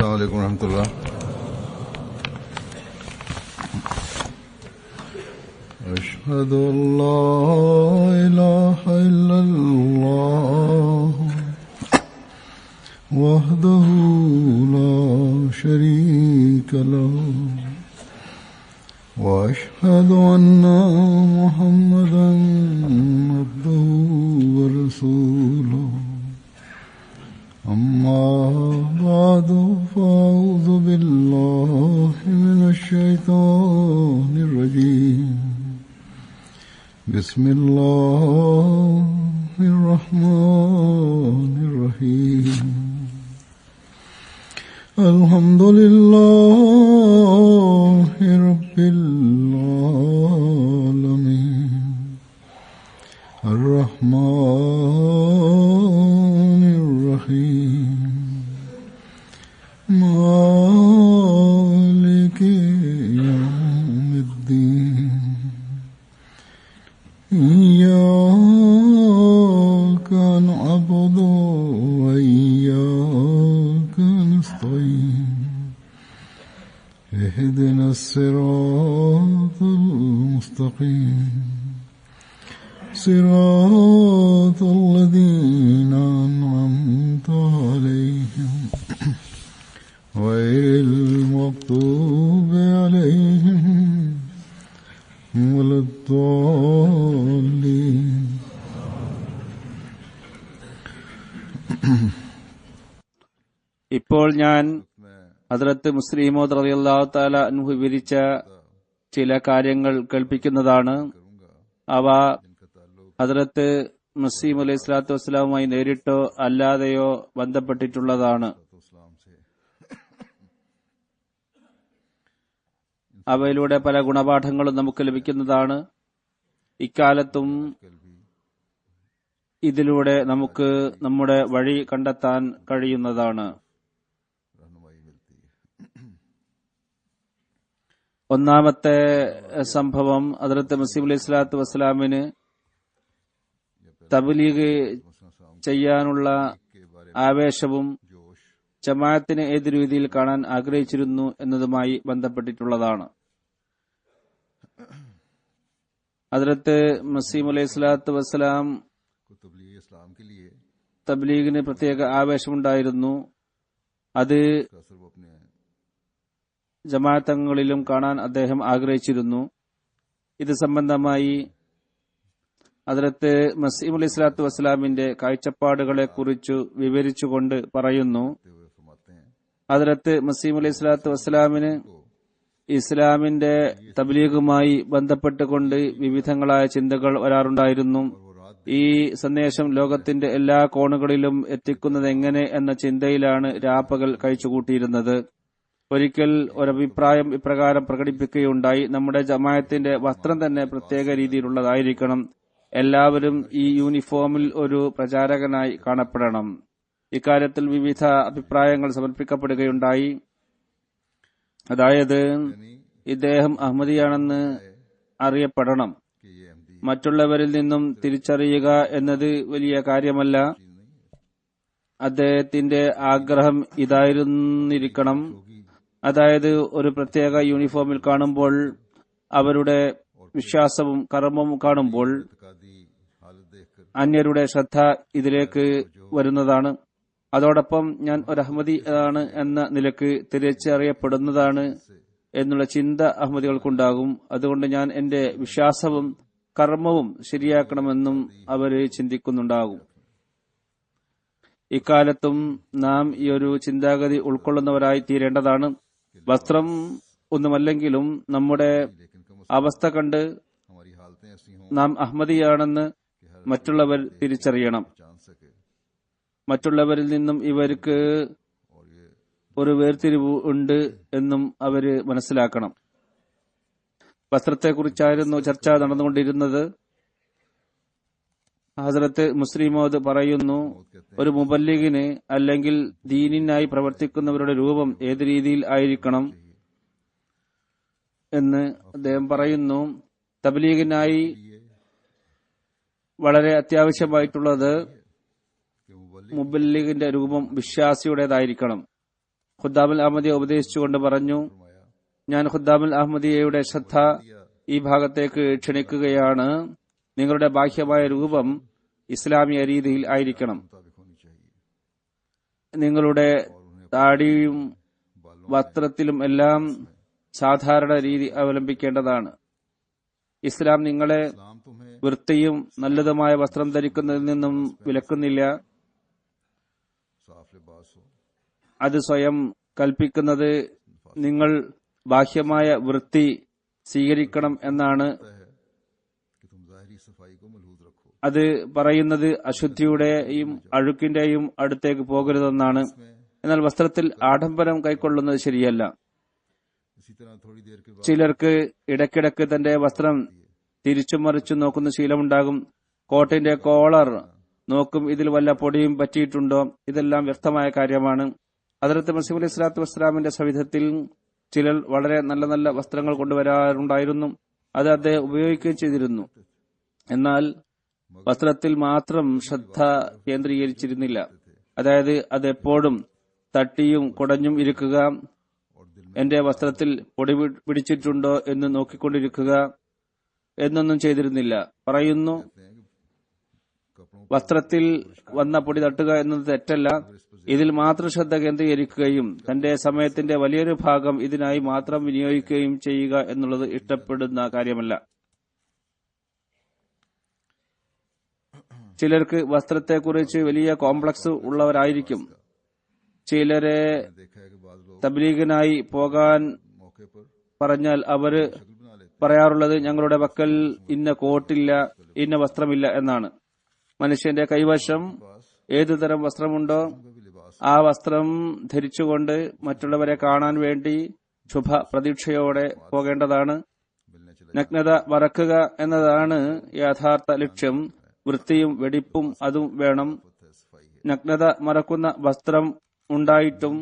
अस्सलाम वालेकुम रहमतुल्लाह। अशहदु अल्ला इलाहा इल्लल्लाह वहदहु ला शरीका लहु व अशहदु अन्ना मुहम्मदन अब्दुहु व रसूलुहु। अम्मा बादु फ़अऊज़ु बिल्लाहि मिनश्शैतानिर रजीम। बिस्मिल्लाहिर रहमानिर रहीम। अल्हम्दुलिल्लाहि रब्बिल आलमीन अर्रहमानिर रहीम मालिकि यौमिद्दीन इय्याका नअबुदु व इय्याका नस्तईन इहदिनस सिरातल मुस्तक़ीम सिरातल लज़ीना अनअमता अलैहिम गैरिल मग़्दूबि अलैहिम वलद्दाल्लीन। ഇപ്പോൾ ഞാൻ ഹദ്റത്ത് മുസ്ലിം മൗഊദ് റളിയല്ലാഹു തആല അൻഹു വിവരിച്ച ചില കാര്യങ്ങൾ കേൾപ്പിക്കുന്നതാണ്. അവ ഹദ്റത്ത് മസീഹ് അലൈഹി സ്വലാത്തു വസ്സലാമുമായി നേരിട്ടോ അല്ലാതെയോ ബന്ധപ്പെട്ടിട്ടുള്ളതാണ്. അവയിലൂടെ പല ഗുണപാഠങ്ങളും നമുക്ക് ലഭിക്കുന്നതാണ്. ഇക്കാലത്തും ഇതിലൂടെ നമുക്ക് നമ്മുടെ വഴി കണ്ടെത്താൻ കഴിയുന്നതാണ്. ഒന്നാമത്തെ സംഭവം, ഹദ്റത്ത് മസീഹ് അലൈഹി സ്വലാത്തു വസ്സലാമിന് തബ്ലീഗ് ചെയ്യാനുള്ള ആവേശവും ജമാഅത്തിനെ ഏത് രീതിയിൽ കാണാൻ ആഗ്രഹിച്ചിരുന്നു എന്നതുമായി ബന്ധപ്പെട്ടിട്ടുള്ളതാണ്. ഹദ്റത്ത് മസീഹ് അലൈഹി സ്വലാത്തു വസ്സലാം തബ്ലീഗിന് പ്രത്യേക ആവേശമുണ്ടായിരുന്നു. അത് ജമാഅത്തങ്ങളിലും കാണാൻ അദ്ദേഹം ആഗ്രഹിച്ചിരുന്നു. ഇത് സംബന്ധമായി ഹദ്റത്ത് മസീഹ് അലൈഹി സ്വലാത്തു വസ്സലാമിന്റെ കാഴ്ചപ്പാടുകളെ കുറിച്ച് വിവരിച്ചുകൊണ്ട് പറയുന്നു, ഹദ്റത്ത് മസീഹ് അലൈഹി സ്വലാത്തു വസ്സലാമിന് ഇസ്ലാമിന്റെ തബ്ലീഗുമായി ബന്ധപ്പെട്ടുകൊണ്ട് വിവിധങ്ങളായ ചിന്തകൾ വരാറുണ്ടായിരുന്നു. ഈ സന്ദേശം ലോകത്തിന്റെ എല്ലാ കോണുകളിലും എത്തിക്കുന്നത് എങ്ങനെ എന്ന ചിന്തയിലാണ് രാപ്പകൽ കഴിച്ചുകൂട്ടിയിരുന്നത്. ഒരിക്കൽ ഒരഭിപ്രായം ഇപ്രകാരം പ്രകടിപ്പിക്കുകയുണ്ടായി, നമ്മുടെ ജമാഅത്തിന്റെ വസ്ത്രം തന്നെ പ്രത്യേക രീതിയിലുള്ളതായിരിക്കണം. എല്ലാവരും ഈ യൂണിഫോമിൽ ഒരു പ്രചാരകനായി കാണപ്പെടണം. ഇക്കാര്യത്തിൽ വിവിധ അഭിപ്രായങ്ങൾ സമർപ്പിക്കപ്പെടുകയുണ്ടായി. അതായത്, ഇദ്ദേഹം അഹമ്മദിയാണെന്ന് അറിയപ്പെടണം. മറ്റുള്ളവരിൽ നിന്നും തിരിച്ചറിയുക എന്നത് വലിയ കാര്യമല്ല. അദ്ദേഹത്തിന്റെ ആഗ്രഹം ഇതായിരുന്നിരിക്കണം. അതായത്, ഒരു പ്രത്യേക യൂണിഫോമിൽ കാണുമ്പോൾ, അവരുടെ വിശ്വാസവും കർമ്മവും കാണുമ്പോൾ അന്യരുടെ ശ്രദ്ധ ഇതിലേക്ക് വരുന്നതാണ്. അതോടൊപ്പം ഞാൻ ഒരു അഹമ്മദി ആണ് എന്ന നിലക്ക് തിരിച്ചറിയപ്പെടുന്നതാണ് എന്നുള്ള ചിന്ത അഹമ്മദികൾക്കുണ്ടാകും. അതുകൊണ്ട് ഞാൻ എന്റെ വിശ്വാസവും കർമ്മവും ശരിയാക്കണമെന്നും അവർ ചിന്തിക്കുന്നുണ്ടാകും. ഇക്കാലത്തും നാം ഈ ഒരു ചിന്താഗതി ഉൾക്കൊള്ളുന്നവരായി തീരേണ്ടതാണ്. വസ്ത്രം ഒന്നുമല്ലെങ്കിലും നമ്മുടെ അവസ്ഥ കണ്ട് നാം അഹമ്മദിയാണെന്ന് മറ്റുള്ളവർ തിരിച്ചറിയണം. മറ്റുള്ളവരിൽ നിന്നും ഇവർക്ക് ഒരു വേർതിരിവ് ഉണ്ട് എന്നും അവര് മനസ്സിലാക്കണം. വസ്ത്രത്തെക്കുറിച്ചായിരുന്നു ചർച്ച നടന്നുകൊണ്ടിരുന്നത്. ഹസ്രത്ത് മുസ്ലിം മൗഊദ് പറയുന്നു, ഒരു മുബല്ലിഗിന് അല്ലെങ്കിൽ ദീനിനായി പ്രവർത്തിക്കുന്നവരുടെ രൂപം ഏത് രീതിയിൽ ആയിരിക്കണം എന്ന് അദ്ദേഹം പറയുന്നു. തബ്ലീഗിനായി വളരെ അത്യാവശ്യമായിട്ടുള്ളത് മുബല്ലിഗിന്റെ രൂപം വിശ്വാസിയുടേതായിരിക്കണം. ഖുദ്ദാമുൽ അഹമ്മദിയെ ഉപദേശിച്ചുകൊണ്ട് പറഞ്ഞു, ഞാൻ ഖുദ്ദാമുൽ അഹമ്മദിയയുടെ ശ്രദ്ധ ഈ ഭാഗത്തേക്ക് ക്ഷണിക്കുകയാണ്. നിങ്ങളുടെ ബാഹ്യമായ രൂപം ഇസ്ലാമിക രീതിയിൽ ആയിരിക്കണം. നിങ്ങളുടെ താടിയും വസ്ത്രത്തിലും എല്ലാം സാധാരണ രീതി അവലംബിക്കേണ്ടതാണ്. ഇസ്ലാം നിങ്ങളെ വൃത്തിയും നല്ലതുമായ വസ്ത്രം ധരിക്കുന്നതിൽ നിന്നും വിലക്കുന്നില്ല. അത് സ്വയം കൽപ്പിക്കുന്നത് നിങ്ങൾ ബാഹ്യമായ വൃത്തി സ്വീകരിക്കണം എന്നാണ്. അത് പറയുന്നത് അശുദ്ധിയുടെയും അഴുക്കിന്റെയും അടുത്തേക്ക് പോകരുതെന്നാണ്. എന്നാൽ വസ്ത്രത്തിൽ ആഡംബരം കൈക്കൊള്ളുന്നത് ശരിയല്ല. ചിലർക്ക് ഇടയ്ക്കിടയ്ക്ക് തന്റെ വസ്ത്രം തിരിച്ചും മറിച്ചും നോക്കുന്ന ശീലമുണ്ടാകും. കോട്ടിന്റെ കോളർ നോക്കും, ഇതിൽ വല്ല പൊടിയും പറ്റിയിട്ടുണ്ടോ. ഇതെല്ലാം വ്യക്തമായ കാര്യമാണ്. ഹദ്റത്ത് മസീഹ് അലൈഹി സ്വലാത്തു വസ്സലാമിന്റെ സവിധത്തിൽ ചിലർ വളരെ നല്ല നല്ല വസ്ത്രങ്ങൾ കൊണ്ടുവരാറുണ്ടായിരുന്നു. അത് അദ്ദേഹം ഉപയോഗിക്കുകയും ചെയ്തിരുന്നു. എന്നാൽ വസ്ത്രത്തിൽ മാത്രം ശ്രദ്ധ കേന്ദ്രീകരിച്ചിരുന്നില്ല. അതായത് അത് എപ്പോഴും തട്ടിയും കുടഞ്ഞും ഇരിക്കുക, എന്റെ വസ്ത്രത്തിൽ പൊടി പിടിച്ചിട്ടുണ്ടോ എന്ന് നോക്കിക്കൊണ്ടിരിക്കുക എന്നൊന്നും ചെയ്തിരുന്നില്ല. പറയുന്നു, വസ്ത്രത്തിൽ വന്ന പൊടി തട്ടുക എന്നത് തെറ്റല്ല. ഇതിൽ മാത്രം ശ്രദ്ധ കേന്ദ്രീകരിക്കുകയും തന്റെ സമയത്തിന്റെ വലിയൊരു ഭാഗം ഇതിനായി മാത്രം വിനിയോഗിക്കുകയും ചെയ്യുക എന്നുള്ളത് ഇഷ്ടപ്പെടുന്ന കാര്യമല്ല. ചിലർക്ക് വസ്ത്രത്തെക്കുറിച്ച് വലിയ കോംപ്ലക്സ് ഉള്ളവരായിരിക്കും. ചിലരെ തബ്ലീഗിനായി പോകാൻ പറഞ്ഞാൽ അവര് പറയാറുള്ളത് ഞങ്ങളുടെ പക്കൽ ഇന്ന കോട്ടില്ല, ഇന്ന വസ്ത്രമില്ല എന്നാണ്. മനുഷ്യന്റെ കൈവശം ഏതുതരം വസ്ത്രമുണ്ടോ ആ വസ്ത്രം ധരിച്ചുകൊണ്ട് മറ്റുള്ളവരെ കാണാൻ വേണ്ടി ശുഭ പ്രതീക്ഷയോടെ പോകേണ്ടതാണ്. നഗ്നത മറക്കുക എന്നതാണ് യഥാർത്ഥ ലക്ഷ്യം. വൃത്തിയും വെടിപ്പും അതും വേണം. നഗ്നത മറക്കുന്ന വസ്ത്രം ഉണ്ടായിട്ടും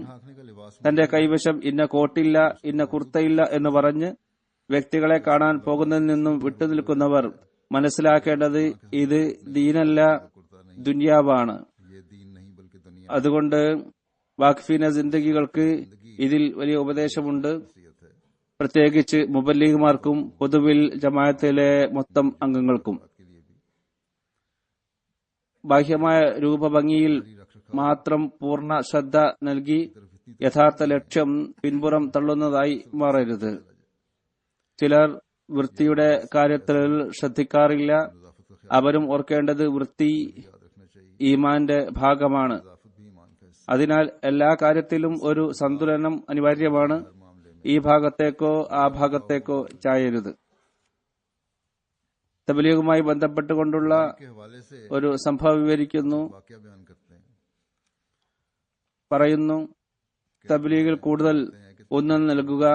തന്റെ കൈവശം ഇന്ന കോട്ടില്ല, ഇന്ന കുർത്തയില്ല എന്ന് പറഞ്ഞ് വ്യക്തികളെ കാണാൻ പോകുന്നതിൽ നിന്നും വിട്ടുനിൽക്കുന്നവർ മനസ്സിലാക്കേണ്ടത് ഇത് ദീനല്ല, ദുനിയാവാണ്. അതുകൊണ്ട് വാഖിഫീന ജിന്ദഗികൾക്ക് ഇതിൽ വലിയ ഉപദേശമുണ്ട്. പ്രത്യേകിച്ച് മുബല്ലിഗ്മാർക്കും പൊതുവിൽ ജമാഅത്തിലെ മൊത്തം അംഗങ്ങൾക്കും. ബാഹ്യമായ രൂപഭംഗിയിൽ മാത്രം പൂർണ്ണ ശ്രദ്ധ നൽകി യഥാർത്ഥ ലക്ഷ്യം പിൻപുറം തള്ളുന്നതായി മാറരുത്. ചിലർ വൃത്തിയുടെ കാര്യത്തിൽ ശ്രദ്ധിക്കാറില്ല. അവരും ഓർക്കേണ്ടത് വൃത്തി ഈമാന്റെ ഭാഗമാണ്. അതിനാൽ എല്ലാ കാര്യത്തിലും ഒരു സന്തുലനം അനിവാര്യമാണ്. ഈ ഭാഗത്തേക്കോ ആ ഭാഗത്തേക്കോ ചായരുത്. തബ്ലീഗുമായി ബന്ധപ്പെട്ടുകൊണ്ടുള്ള ഒരു സംഭവം വിവരിക്കുന്നു. പറയുന്നു, തബ്ലീഗിൽ കൂടുതൽ ഊന്നൽ നൽകുക.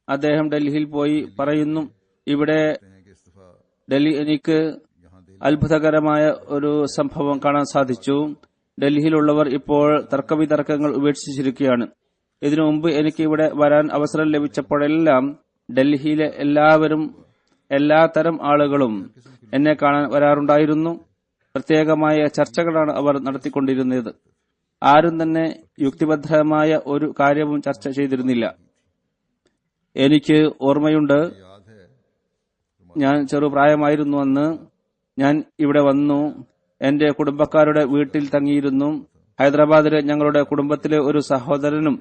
അദ്ദേഹം ഡൽഹിയിൽ പോയി പറയുന്നു, ഇവിടെ ഡൽഹി എനിക്ക് അത്ഭുതകരമായ ഒരു സംഭവം കാണാൻ സാധിച്ചു. ഡൽഹിയിലുള്ളവർ ഇപ്പോൾ തർക്കവിതർക്കങ്ങൾ ഉപേക്ഷിച്ചിരിക്കുകയാണ്. ഇതിനു മുമ്പ് എനിക്ക് ഇവിടെ വരാൻ അവസരം ലഭിച്ചപ്പോഴെല്ലാം ഡൽഹിയിലെ എല്ലാവരും, എല്ലാത്തരം ആളുകളും എന്നെ കാണാൻ വരാറുണ്ടായിരുന്നു. പ്രത്യേകമായ ചർച്ചകളാണ് അവർ നടത്തിക്കൊണ്ടിരുന്നത്. ആരും തന്നെ യുക്തിബദ്ധമായ ഒരു കാര്യവും ചർച്ച ചെയ്തിരുന്നില്ല. എനിക്ക് ഓർമ്മയുണ്ട്, ഞാൻ ചെറുപ്രായമായിരുന്നു അന്ന്. ഞാൻ ഇവിടെ വന്നു. എന്റെ കുടുംബക്കാരുടെ വീട്ടിൽ തങ്ങിയിരുന്നു. ഹൈദരാബാദിലെ ഞങ്ങളുടെ കുടുംബത്തിലെ ഒരു സഹോദരനും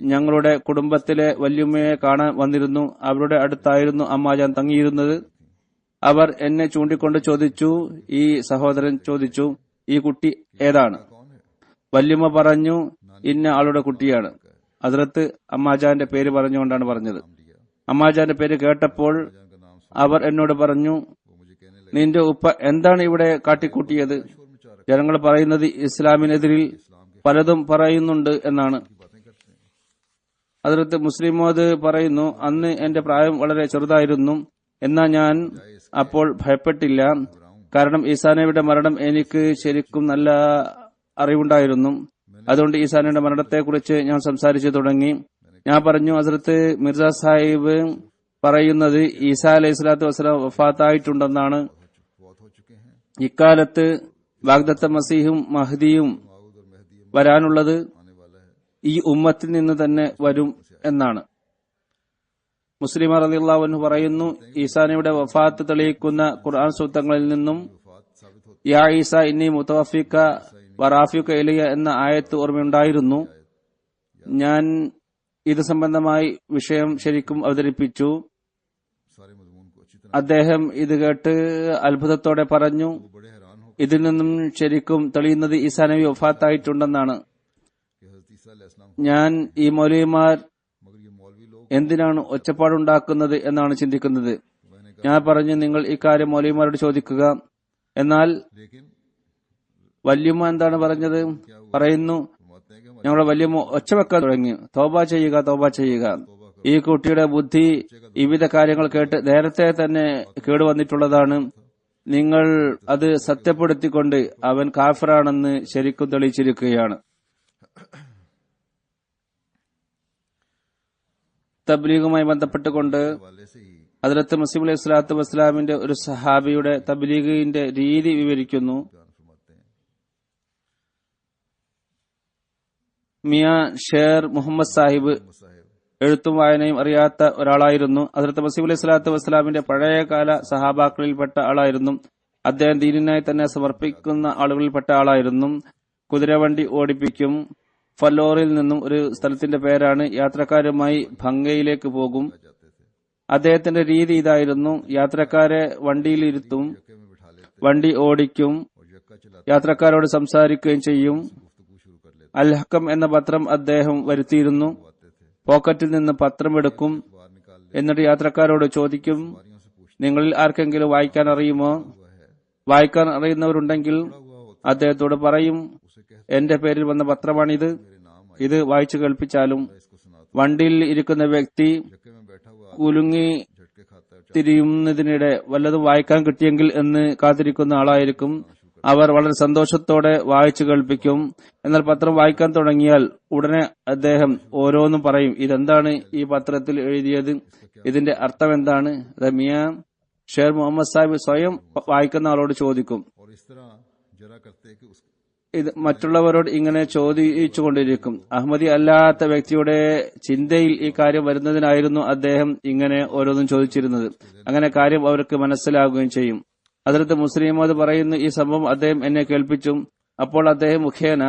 ഞങ്ങളുടെ കുടുംബത്തിലെ വല്യമ്മയെ കാണാൻ വന്നിരുന്നു. അവരുടെ അടുത്തായിരുന്നു അമ്മാജാൻ തങ്ങിയിരുന്നത്. അവർ എന്നെ ചൂണ്ടിക്കൊണ്ട് ചോദിച്ചു, ഈ സഹോദരൻ ചോദിച്ചു, ഈ കുട്ടി ഏതാണ്? വല്യമ്മ പറഞ്ഞു, ഇന്ന ആളുടെ കുട്ടിയാണ്. ഹദ്റത്ത് അമ്മാജാന്റെ പേര് പറഞ്ഞുകൊണ്ടാണ് പറഞ്ഞത്. അമ്മാജാന്റെ പേര് കേട്ടപ്പോൾ അവർ എന്നോട് പറഞ്ഞു, നിന്റെ ഉപ്പ എന്താണ് ഇവിടെ കാട്ടിക്കൂട്ടിയത്? ജനങ്ങൾ പറയുന്നത് ഇസ്ലാമിനെതിരിൽ പലതും പറയുന്നുണ്ട് എന്നാണ്. ഹദ്റത്ത് മുസ്ലിം മൗദ് പറയുന്നു, അന്ന് എന്റെ പ്രായം വളരെ ചെറുതായിരുന്നു. എന്നാൽ ഞാൻ അപ്പോൾ ഭയപ്പെട്ടില്ല. കാരണം ഈസാനയുടെ മരണം എനിക്ക് ശരിക്കും നല്ല അറിവുണ്ടായിരുന്നു. അതുകൊണ്ട് ഈസാനയുടെ മരണത്തെക്കുറിച്ച് ഞാൻ സംസാരിച്ചു തുടങ്ങി. ഞാൻ പറഞ്ഞു, ഹസ്രത്ത് മിർസ സാഹിബ് പറയുന്നത് ഈസാ അലൈഹി സ്വലാത്തു വസ്സലാം വഫാത്തായിട്ടുണ്ടെന്നാണ്. ഇക്കാലത്ത് വാഗ്ദത്ത മസീഹും മഹ്ദിയും വരാനുള്ളത് ഈ ഉമ്മത്തിൽ നിന്ന് തന്നെ വരും എന്നാണ്. മുസ്ലിം റളിയല്ലാഹു അൻഹു പറയുന്നു, ഈസാനയുടെ വഫാത്ത് തെളിയിക്കുന്ന ഖുർആൻ സൂക്തങ്ങളിൽ നിന്നും യാ ഈസ ഇന്നി മുതവഫിക വറാഫിക ഇലയ എന്ന ആയത്ത് ഓർമ്മയുണ്ടായിരുന്നു. ഞാൻ ഇത് സംബന്ധമായി വിഷയം ശരിക്കും അവതരിപ്പിച്ചു. അദ്ദേഹം ഇത് കേട്ട് അത്ഭുതത്തോടെ പറഞ്ഞു, ഇതിൽ നിന്നും ശരിക്കും തെളിയുന്നത് ഈസാ നബി വഫാത്തായിട്ടുണ്ടെന്നാണ്. ഞാൻ ഈ മൗലവിമാർ എന്തിനാണ് ഒച്ചപ്പാടുണ്ടാക്കുന്നത് എന്നാണ് ചിന്തിക്കുന്നത്. ഞാൻ പറഞ്ഞു, നിങ്ങൾ ഇക്കാര്യം മൗലവിമാരോട് ചോദിക്കുക. എന്നാൽ വല്യമ്മ എന്താണ് പറഞ്ഞത്? പറയുന്നു, ഞങ്ങളുടെ വല്യമ്മ ഒച്ച വെക്കാൻ തുടങ്ങി, തൗബ ചെയ്യുക, തൗബ ചെയ്യുക. ഈ കുട്ടിയുടെ ബുദ്ധി വിവിധ കാര്യങ്ങൾ കേട്ട് നേരത്തെ തന്നെ കേടുവന്നിട്ടുള്ളതാണ്. നിങ്ങൾ അത് സത്യപ്പെടുത്തിക്കൊണ്ട് അവൻ കാഫിറാണെന്ന് ശരിക്കും തെളിയിച്ചിരിക്കുകയാണ്. തബ്ലീഗുമായി ബന്ധപ്പെട്ടുകൊണ്ട് ഹദ്റത്ത് മസീഹ് അലൈഹി സ്വലാത്തു വസ്സലാമിന്റെ ഒരു സഹാബിയുടെ തബ്ലീഗിന്റെ രീതി വിവരിക്കുന്നു. മിയാ ഷേർ മുഹമ്മദ് സാഹിബ് എഴുത്തും വായനയും അറിയാത്ത ഒരാളായിരുന്നു. ഹദ്റത്ത് മസീഹ് അലൈഹി സ്വലാത്തു വസ്സലാമിന്റെ പഴയകാല സഹാബാക്കളിൽപ്പെട്ട ആളായിരുന്നു. അദ്ദേഹം ദീനിനായി തന്നെ സമർപ്പിക്കുന്ന ആളുകളിൽപ്പെട്ട ആളായിരുന്നു. കുതിരവണ്ടി ഓടിപ്പിക്കും. ഫല്ലോറിൽ നിന്നും ഒരു സ്ഥലത്തിന്റെ പേരാണ്. യാത്രക്കാരുമായി ഭംഗയിലേക്ക് പോകും. അദ്ദേഹത്തിന്റെ രീതി ഇതായിരുന്നു: യാത്രക്കാരെ വണ്ടിയിൽ ഇരുത്തും, വണ്ടി ഓടിക്കും, യാത്രക്കാരോട് സംസാരിക്കുകയും ചെയ്യും. അൽ ഹക്കം എന്ന പത്രം അദ്ദേഹം വരുത്തിയിരുന്നു. പോക്കറ്റിൽ നിന്ന് പത്രം എടുക്കും. എന്നിട്ട് യാത്രക്കാരോട് ചോദിക്കും, നിങ്ങളിൽ ആർക്കെങ്കിലും വായിക്കാൻ അറിയുമോ? വായിക്കാൻ അറിയുന്നവരുണ്ടെങ്കിൽ അദ്ദേഹത്തോട് പറയും, എന്റെ പേരിൽ വന്ന പത്രമാണിത്, ഇത് വായിച്ചു കേൾപ്പിച്ചാലും. വണ്ടിയിൽ ഇരിക്കുന്ന വ്യക്തി കുലുങ്ങി തിരിയുന്നതിനിടെ വല്ലതും വായിക്കാൻ കിട്ടിയെങ്കിൽ എന്ന് കാത്തിരിക്കുന്ന ആളായിരിക്കും. അവർ വളരെ സന്തോഷത്തോടെ വായിച്ചു കേൾപ്പിക്കും. എന്നാൽ പത്രം വായിക്കാൻ തുടങ്ങിയാൽ ഉടനെ അദ്ദേഹം ഓരോന്നും പറയും, ഇതെന്താണ് ഈ പത്രത്തിൽ എഴുതിയത്, ഇതിന്റെ അർത്ഥം എന്താണ്? അത് മിയാ ഷേർ മുഹമ്മദ് സാഹിബ് സ്വയം വായിക്കുന്ന ആളോട് ചോദിക്കും. ഇത് മറ്റുള്ളവരോട് ഇങ്ങനെ ചോദിച്ചുകൊണ്ടിരിക്കും. അഹമ്മദി അല്ലാത്ത വ്യക്തിയുടെ ചിന്തയിൽ ഈ കാര്യം വരുന്നതിനായിരുന്നു അദ്ദേഹം ഇങ്ങനെ ഓരോന്നും ചോദിച്ചിരുന്നത്. അങ്ങനെ കാര്യം അവർക്ക് മനസ്സിലാകുകയും ചെയ്യും. ഹദ്റത്ത് മുസ്ലിമോദ് പറയുന്നു, ഈ സംഭവം അദ്ദേഹം എന്നെ കേൾപ്പിച്ചു. അപ്പോൾ അദ്ദേഹം മുഖേന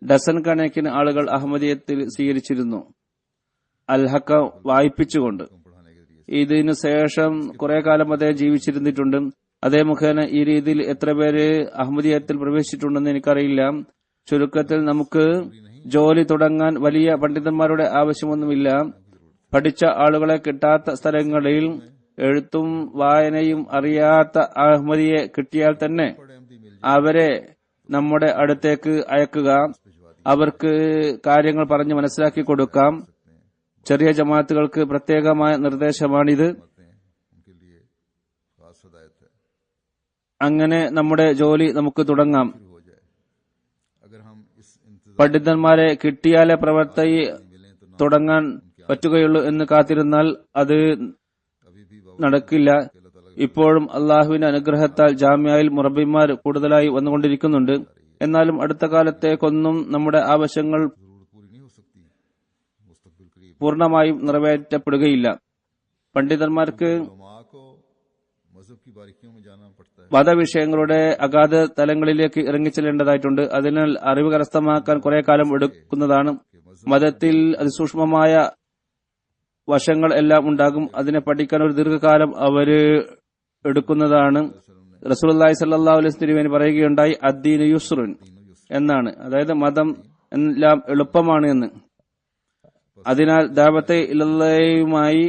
ഡസൻ കണക്കിന് ആളുകൾ അഹമ്മദിയത്തിൽ സ്വീകരിച്ചിരുന്നു, അൽഹക്ക വായിപ്പിച്ചുകൊണ്ട്. ഇതിനു ശേഷം കുറെ കാലം അദ്ദേഹം ജീവിച്ചിരുന്നിട്ടുണ്ട്. അതേ മുഖേന ഈ രീതിയിൽ എത്ര പേര് അഹമ്മദിയത്തിൽ പ്രവേശിച്ചിട്ടുണ്ടെന്ന് എനിക്കറിയില്ല. ചുരുക്കത്തിൽ നമുക്ക് ജോലി തുടങ്ങാൻ വലിയ പണ്ഡിതന്മാരുടെ ആവശ്യമൊന്നുമില്ല. പഠിച്ച ആളുകളെ കിട്ടാത്ത സ്ഥലങ്ങളിൽ എഴുത്തും വായനയും അറിയാത്ത അഹമ്മദിയെ കിട്ടിയാൽ തന്നെ അവരെ നമ്മുടെ അടുത്തേക്ക് അയക്കുക. അവർക്ക് കാര്യങ്ങൾ പറഞ്ഞ് മനസ്സിലാക്കി കൊടുക്കാം. ചെറിയ ജമാഅത്തുകൾക്ക് പ്രത്യേകമായ നിർദ്ദേശമാണിത്. അങ്ങനെ നമ്മുടെ ജോലി നമുക്ക് തുടങ്ങാം. പണ്ഡിതന്മാരെ കിട്ടിയാലേ പ്രവർത്തി തുടങ്ങാൻ പറ്റുകയുള്ളൂ എന്ന് കാത്തിരുന്നാൽ അത് നടക്കില്ല. ഇപ്പോഴും അള്ളാഹുവിന്റെ അനുഗ്രഹത്താൽ ജാമ്യയിൽ മുറബിമാർ കൂടുതലായി വന്നുകൊണ്ടിരിക്കുന്നുണ്ട്. എന്നാലും അടുത്ത കാലത്തേക്കൊന്നും നമ്മുടെ ആവശ്യങ്ങൾ പൂർണ്ണമായും നിറവേറ്റപ്പെടുകയില്ല. പണ്ഡിതന്മാർക്ക് മതവിഷയങ്ങളുടെ അഗാധ തലങ്ങളിലേക്ക് ഇറങ്ങിച്ചെല്ലേണ്ടതായിട്ടുണ്ട്. അതിനാൽ അറിവ് കരസ്ഥമാക്കാൻ കുറെ കാലം എടുക്കുന്നതാണ്. മതത്തിൽ അതിസൂക്ഷ്മമായ വശങ്ങൾ എല്ലാം ഉണ്ടാകും. അതിനെ പഠിക്കാൻ ഒരു ദീർഘകാലം അവര് എടുക്കുന്നതാണ്. റസൂലുള്ളാഹി സ്വല്ലല്ലാഹു അലൈഹി വസല്ലം പറയുകയുണ്ടായി, അദ്ദീനു യുസ്റുൻ എന്നാണ്. അതായത് മതം എല്ലാം എളുപ്പമാണ് എന്ന്. അതിനാൽ ദഅവത്തെ ഇലല്ലാഹുമായി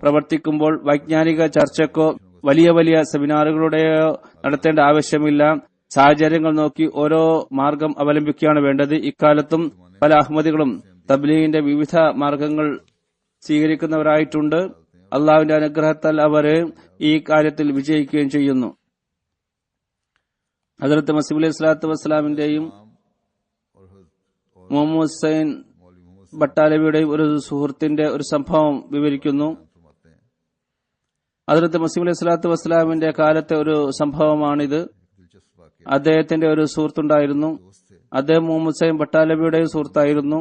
പ്രവർത്തിക്കുമ്പോൾ വൈജ്ഞാനിക ചർച്ചക്കോ വലിയ വലിയ സെമിനാറുകളുടെയോ നടത്തേണ്ട ആവശ്യമില്ല. സാഹചര്യങ്ങൾ നോക്കി ഓരോ മാർഗം അവലംബിക്കുകയാണ് വേണ്ടത്. ഇക്കാലത്തും പല അഹമ്മദികളും തബ്ലീഗിന്റെ വിവിധ മാർഗങ്ങൾ സ്വീകരിക്കുന്നവരായിട്ടുണ്ട്. അള്ളാഹുവിന്റെ അനുഗ്രഹത്താൽ അവർ ഈ കാര്യത്തിൽ വിജയിക്കുകയും ചെയ്യുന്നു. ഹദ്റത്ത് മസീഹ് അലൈഹി സ്വലാത്തു വസ്സലാമിന്റെയും മുഹമ്മദ് ഹുസൈൻ ബട്ടാലവിയുടെയും ഒരു സുഹൃത്തിന്റെ ഒരു സംഭവം വിവരിക്കുന്നു. ഹദ്റത്ത് മസീഹ് അലൈഹി സ്വലാത്തു വസ്സലാമിന്റെ കാലത്തെ ഒരു സംഭവമാണിത്. അദ്ദേഹത്തിന്റെ ഒരു സുഹൃത്തുണ്ടായിരുന്നു. അദ്ദേഹം മുഹമ്മദ് സൈം ബട്ടാലവിയുടെയും സുഹൃത്തായിരുന്നു.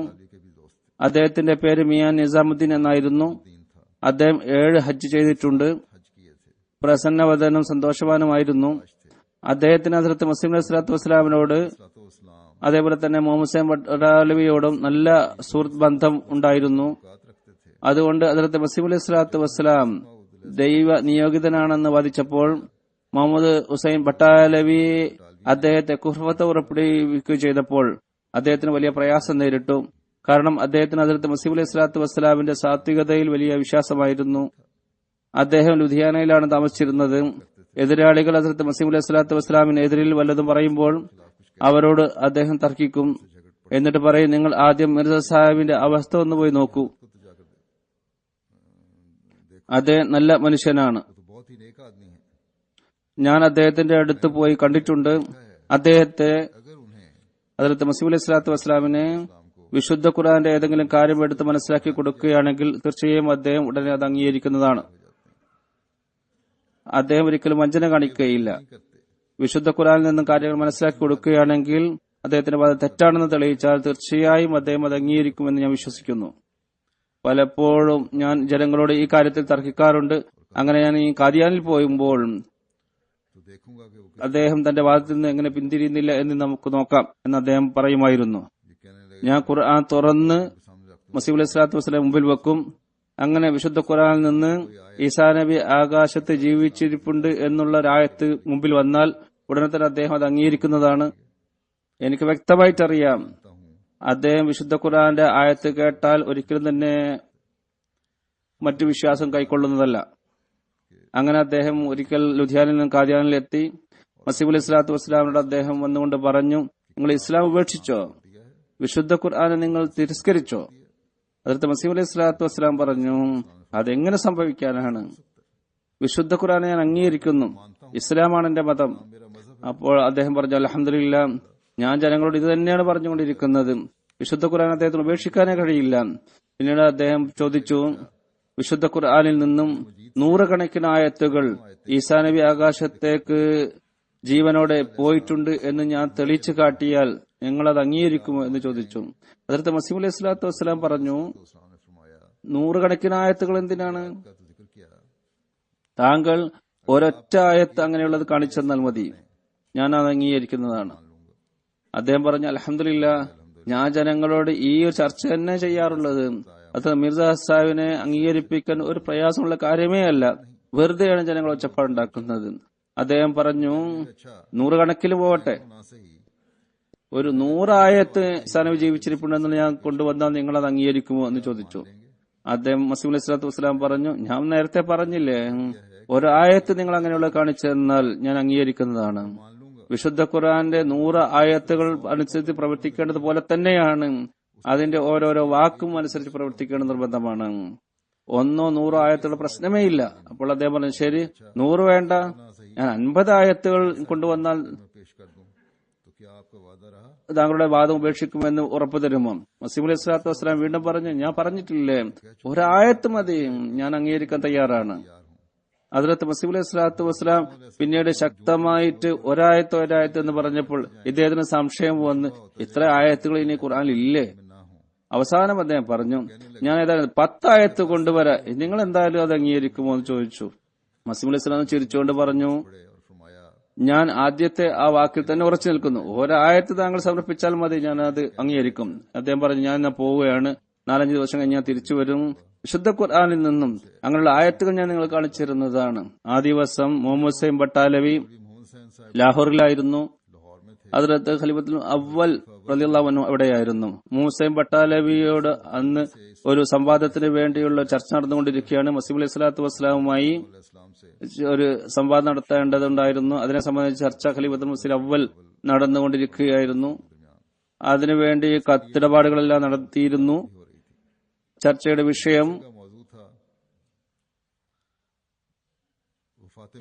അദ്ദേഹത്തിന്റെ പേര് മിയാൻ നിസാമുദ്ദീൻ എന്നായിരുന്നു. അദ്ദേഹം 7 ഹജ്ജ് ചെയ്തിട്ടുണ്ട്. പ്രസന്നവദനും സന്തോഷവാനുമായിരുന്നു. അദ്ദേഹത്തിന് ഹസ്രത്ത് മസീഹ് മൗഊദ് സ്വല്ലല്ലാഹു വസ്സലാമിനോട് അതേപോലെ തന്നെ മുഹമ്മദ് സൈം ബട്ടാലവിയോടും നല്ല സുഹൃത്ത് ബന്ധം ഉണ്ടായിരുന്നു. അതുകൊണ്ട് ഹസ്രത്ത് മസീഹ് മൗഊദ് സ്വല്ലല്ലാഹു വസ്സലാം ദൈവ നിയോഗിതനാണെന്ന് വാദിച്ചപ്പോൾ മുഹമ്മദ് ഹുസൈൻ ബട്ടാലവി അദ്ദേഹത്തെ കുഫ്രത്ത് ഉറപ്പിക്കുകയും ചെയ്തപ്പോൾ അദ്ദേഹത്തിന് വലിയ പ്രയാസം നേരിട്ടു. കാരണം അദ്ദേഹത്തിന് ഹസ്രത്ത് മസീഹ് മൗഊദ് സ്വല്ലല്ലാഹു വസ്സലാമിന്റെ സാത്വികതയിൽ വലിയ വിശ്വാസമായിരുന്നു. അദ്ദേഹം ലുധിയാനയിലാണ് താമസിച്ചിരുന്നത്. എതിരാളികൾ ഹസ്രത്ത് മസീഹ് മൗഊദ് സ്വല്ലല്ലാഹു വസ്സലാമിനെതിരിൽ വല്ലതും പറയുമ്പോൾ അവരോട് അദ്ദേഹം തർക്കിക്കും. എന്നിട്ട് പറയും, നിങ്ങൾ ആദ്യം മിർസ സാഹിബിന്റെ അവസ്ഥ ഒന്ന് പോയി നോക്കൂ. അദ്ദേഹം നല്ല മനുഷ്യനാണ്. ഞാൻ അദ്ദേഹത്തിന്റെ അടുത്ത് പോയി കണ്ടിട്ടുണ്ട്. അദ്ദേഹത്തെ ഹദ്റത്ത് മസീഹ് മൗഊദ് സ്വല്ലല്ലാഹു വസ്സലാമിനെ വിശുദ്ധ ഖുർആന്റെ ഏതെങ്കിലും കാര്യം എടുത്ത് മനസ്സിലാക്കി കൊടുക്കുകയാണെങ്കിൽ തീർച്ചയായും അദ്ദേഹം ഉടനെ അത് അംഗീകരിക്കുന്നതാണ്. അദ്ദേഹം ഒരിക്കലും വഞ്ചന കാണിക്കുകയില്ല. വിശുദ്ധ ഖുർആനിൽ നിന്നും കാര്യങ്ങൾ മനസ്സിലാക്കി കൊടുക്കുകയാണെങ്കിൽ അദ്ദേഹത്തിന്റെ വാദം തെറ്റാണെന്ന് തെളിയിച്ചാൽ തീർച്ചയായും അദ്ദേഹം അത് അംഗീകരിക്കുമെന്ന് ഞാൻ വിശ്വസിക്കുന്നു. പലപ്പോഴും ഞാൻ ജനങ്ങളോട് ഈ കാര്യത്തിൽ തർക്കിക്കാറുണ്ട്. അങ്ങനെ ഞാൻ ഈ ഖാദിയാനിൽ പോയുമ്പോൾ അദ്ദേഹം തന്റെ വാദത്തിൽ നിന്ന് എങ്ങനെ പിന്തിരിയുന്നില്ല എന്ന് നമുക്ക് നോക്കാം എന്ന് അദ്ദേഹം പറയുമായിരുന്നു. ഞാൻ ഖുർആൻ തുറന്ന് മസീഹ് മൗഊദ് സ്വല്ലല്ലാഹു വസ്സലാം മുമ്പിൽ വെക്കും. അങ്ങനെ വിശുദ്ധ ഖുർആനിൽ നിന്ന് ഈസാ നബി ആകാശത്ത് ജീവിച്ചിരിപ്പുണ്ട് എന്നുള്ള ഒരായത്ത് മുമ്പിൽ വന്നാൽ ഉടനെ തന്നെ അദ്ദേഹം അത് അംഗീകരിക്കുന്നതാണ്. എനിക്ക് വ്യക്തമായിട്ടറിയാം അദ്ദേഹം വിശുദ്ധ ഖുർആന്റെ ആയത്ത് കേട്ടാൽ ഒരിക്കലും തന്നെ മറ്റു വിശ്വാസം കൈക്കൊള്ളുന്നതല്ല. അങ്ങനെ അദ്ദേഹം ഒരിക്കൽ ലുധിയാനിൽ നിന്ന് ഖാദിയാനിൽ എത്തി. മസീഹ് മൗഊദ് സ്വല്ലല്ലാഹു വസ്സലാമിനോട് അദ്ദേഹം വന്നുകൊണ്ട് പറഞ്ഞു, നിങ്ങൾ ഇസ്ലാം ഉപേക്ഷിച്ചോ? വിശുദ്ധ ഖുർആനെ നിങ്ങൾ തിരസ്കരിച്ചോ? ഹദ്റത്ത് മസീഹ് മൗഊദ് സ്വല്ലല്ലാഹു വസ്സലാം പറഞ്ഞു, അതെങ്ങനെ സംഭവിക്കാനാണ്? വിശുദ്ധ ഖുർആനെ ഞാൻ അംഗീകരിക്കുന്നു. ഇസ്ലാമാണ് എന്റെ മതം. അപ്പോൾ അദ്ദേഹം പറഞ്ഞു, അൽഹംദുലില്ലാ, ഞാൻ ജനങ്ങളോട് ഇത് തന്നെയാണ് പറഞ്ഞുകൊണ്ടിരിക്കുന്നത്. വിശുദ്ധ ഖുർആൻ അദ്ദേഹത്തിന് ഉപേക്ഷിക്കാനേ കഴിയില്ല. പിന്നീട് അദ്ദേഹം ചോദിച്ചു, വിശുദ്ധ ഖുർആനിൽ നിന്നും 100 കണക്കിന് ആയത്തുകൾ ഈസാ നബി ആകാശത്തേക്ക് ജീവനോടെ പോയിട്ടുണ്ട് എന്ന് ഞാൻ തെളിയിച്ചു കാട്ടിയാൽ നിങ്ങൾ അത് അംഗീകരിക്കുമോ എന്ന് ചോദിച്ചു. ഹദ്റത്ത് മസീഹ് മൗഊദ് സ്വല്ലല്ലാഹു വസ്സലാം പറഞ്ഞു, 100 കണക്കിന് ആയത്തുകൾ എന്തിനാണ്? താങ്കൾ ഒരൊറ്റ ആയത്ത് അങ്ങനെയുള്ളത് കാണിച്ചെന്നാൽ മതി, ഞാൻ അത് അംഗീകരിക്കുന്നതാണ്. അദ്ദേഹം പറഞ്ഞു, അൽഹംദുലില്ലാ, ഞാൻ ജനങ്ങളോട് ഈ ഒരു ചർച്ച തന്നെ ചെയ്യാറുള്ളത്. അത് മിർസ സാഹിബിനെ അംഗീകരിപ്പിക്കാൻ ഒരു പ്രയാസമുള്ള കാര്യമേ അല്ല. വെറുതെയാണ് ജനങ്ങൾ ഒച്ചപ്പാടുണ്ടാക്കുന്നത്. അദ്ദേഹം പറഞ്ഞു, 100 കണക്കിൽ പോവട്ടെ, ഒരു 100 ആയത്ത് സനവ് ജീവിച്ചിരിപ്പുണ്ടെന്ന് ഞാൻ കൊണ്ടുവന്നാൽ നിങ്ങൾ അത് അംഗീകരിക്കുമോ എന്ന് ചോദിച്ചു. അദ്ദേഹം മസീഹ് മൗഊദ് സ്വല്ലല്ലാഹു വസ്സലാം പറഞ്ഞു, ഞാൻ നേരത്തെ പറഞ്ഞില്ലേ, ഒരു ആയത്ത് നിങ്ങൾ അങ്ങനെയുള്ള കാണിച്ചെന്നാൽ ഞാൻ അംഗീകരിക്കുന്നതാണ്. വിശുദ്ധ ഖുർആന്റെ 100 ആയത്തുകൾ അനുസരിച്ച് പ്രവർത്തിക്കേണ്ടത് പോലെ തന്നെയാണ് അതിന്റെ ഓരോരോ വാക്കും അനുസരിച്ച് പ്രവർത്തിക്കേണ്ടത് നിർബന്ധമാണ്. 100 100 ആയത്തുകളുടെ പ്രശ്നമേ ഇല്ല. അപ്പോൾ അദ്ദേഹം പറഞ്ഞു, ശരി, 100 വേണ്ട, ഞാൻ 50 ആയത്തുകൾ കൊണ്ടുവന്നാൽ താങ്കളുടെ വാദം ഉപേക്ഷിക്കുമെന്ന് ഉറപ്പു തരുമോ? മസീഹ് മൗഊദ് സ്വല്ലല്ലാഹു വസ്സലാം വീണ്ടും പറഞ്ഞു, ഞാൻ പറഞ്ഞിട്ടില്ലേ, ഒരായത്ത് മതി, ഞാൻ അംഗീകരിക്കാൻ തയ്യാറാണ്. ഹദ്റത്ത് മസീഹ് മൗഊദ് സ്വല്ലല്ലാഹു വസ്സലാം പിന്നീട് ശക്തമായിട്ട് ഒരായത്ത് എന്ന് പറഞ്ഞപ്പോൾ ഇദ്ദേഹത്തിന് സംശയം വന്ന്, ഇത്ര ആയത്തുകൾ ഇനി ഖുർആനിൽ ഇല്ലേ? അവസാനം അദ്ദേഹം പറഞ്ഞു, ഞാൻ ഏതായാലും 10 ആയത്ത് കൊണ്ടുവരാം, നിങ്ങൾ എന്തായാലും അത് അംഗീകരിക്കുമോ എന്ന് ചോദിച്ചു. മസീഹ് മൗഊദ് സ്വല്ലല്ലാഹു ചിരിച്ചുകൊണ്ട് പറഞ്ഞു, ഞാൻ ആദ്യത്തെ ആ വാക്കിൽ തന്നെ ഉറച്ചു നിൽക്കുന്നു. ഒരായത്ത് താങ്കൾ സമർപ്പിച്ചാൽ മതി, ഞാൻ അത് അംഗീകരിക്കും. അദ്ദേഹം പറഞ്ഞു, ഞാൻ പോവുകയാണ്, 4-5 ദിവസം കഴിഞ്ഞ് ഞാൻ തിരിച്ചു വരും. വിശുദ്ധ ഖുർആനിൽ നിന്നും അങ്ങനെയുള്ള ആയത്തുകൾ ഞാൻ നിങ്ങൾ കാണിച്ചു തരുന്നതാണ്. ആ ദിവസം മുഹമ്മദ് സൈം ബട്ടാലവി ലാഹോറിലായിരുന്നു. ഹദ്റത്ത് ഖലീഫത്തുൽ അവ്വൽ റളിയല്ലാഹു അൻഹു അവിടെയായിരുന്നു. മുഹമ്മദ് സൈം ബട്ടാലവിയോട് അന്ന് ഒരു സംവാദത്തിന് വേണ്ടിയുള്ള ചർച്ച നടന്നുകൊണ്ടിരിക്കുകയാണ്. മസീഹ് മൗഊദ് സ്വല്ലല്ലാഹു വസ്സലാമുമായി ഒരു സംവാദം നടത്തേണ്ടതുണ്ടായിരുന്നു. അതിനെ സംബന്ധിച്ച് ചർച്ച ഖലീഫത്തുൽ മസീഹ് അവ്വൽ നടന്നുകൊണ്ടിരിക്കുകയായിരുന്നു. അതിനുവേണ്ടി കത്തിടപാടുകളെല്ലാം നടത്തിയിരുന്നു. ചർച്ചയുടെ വിഷയം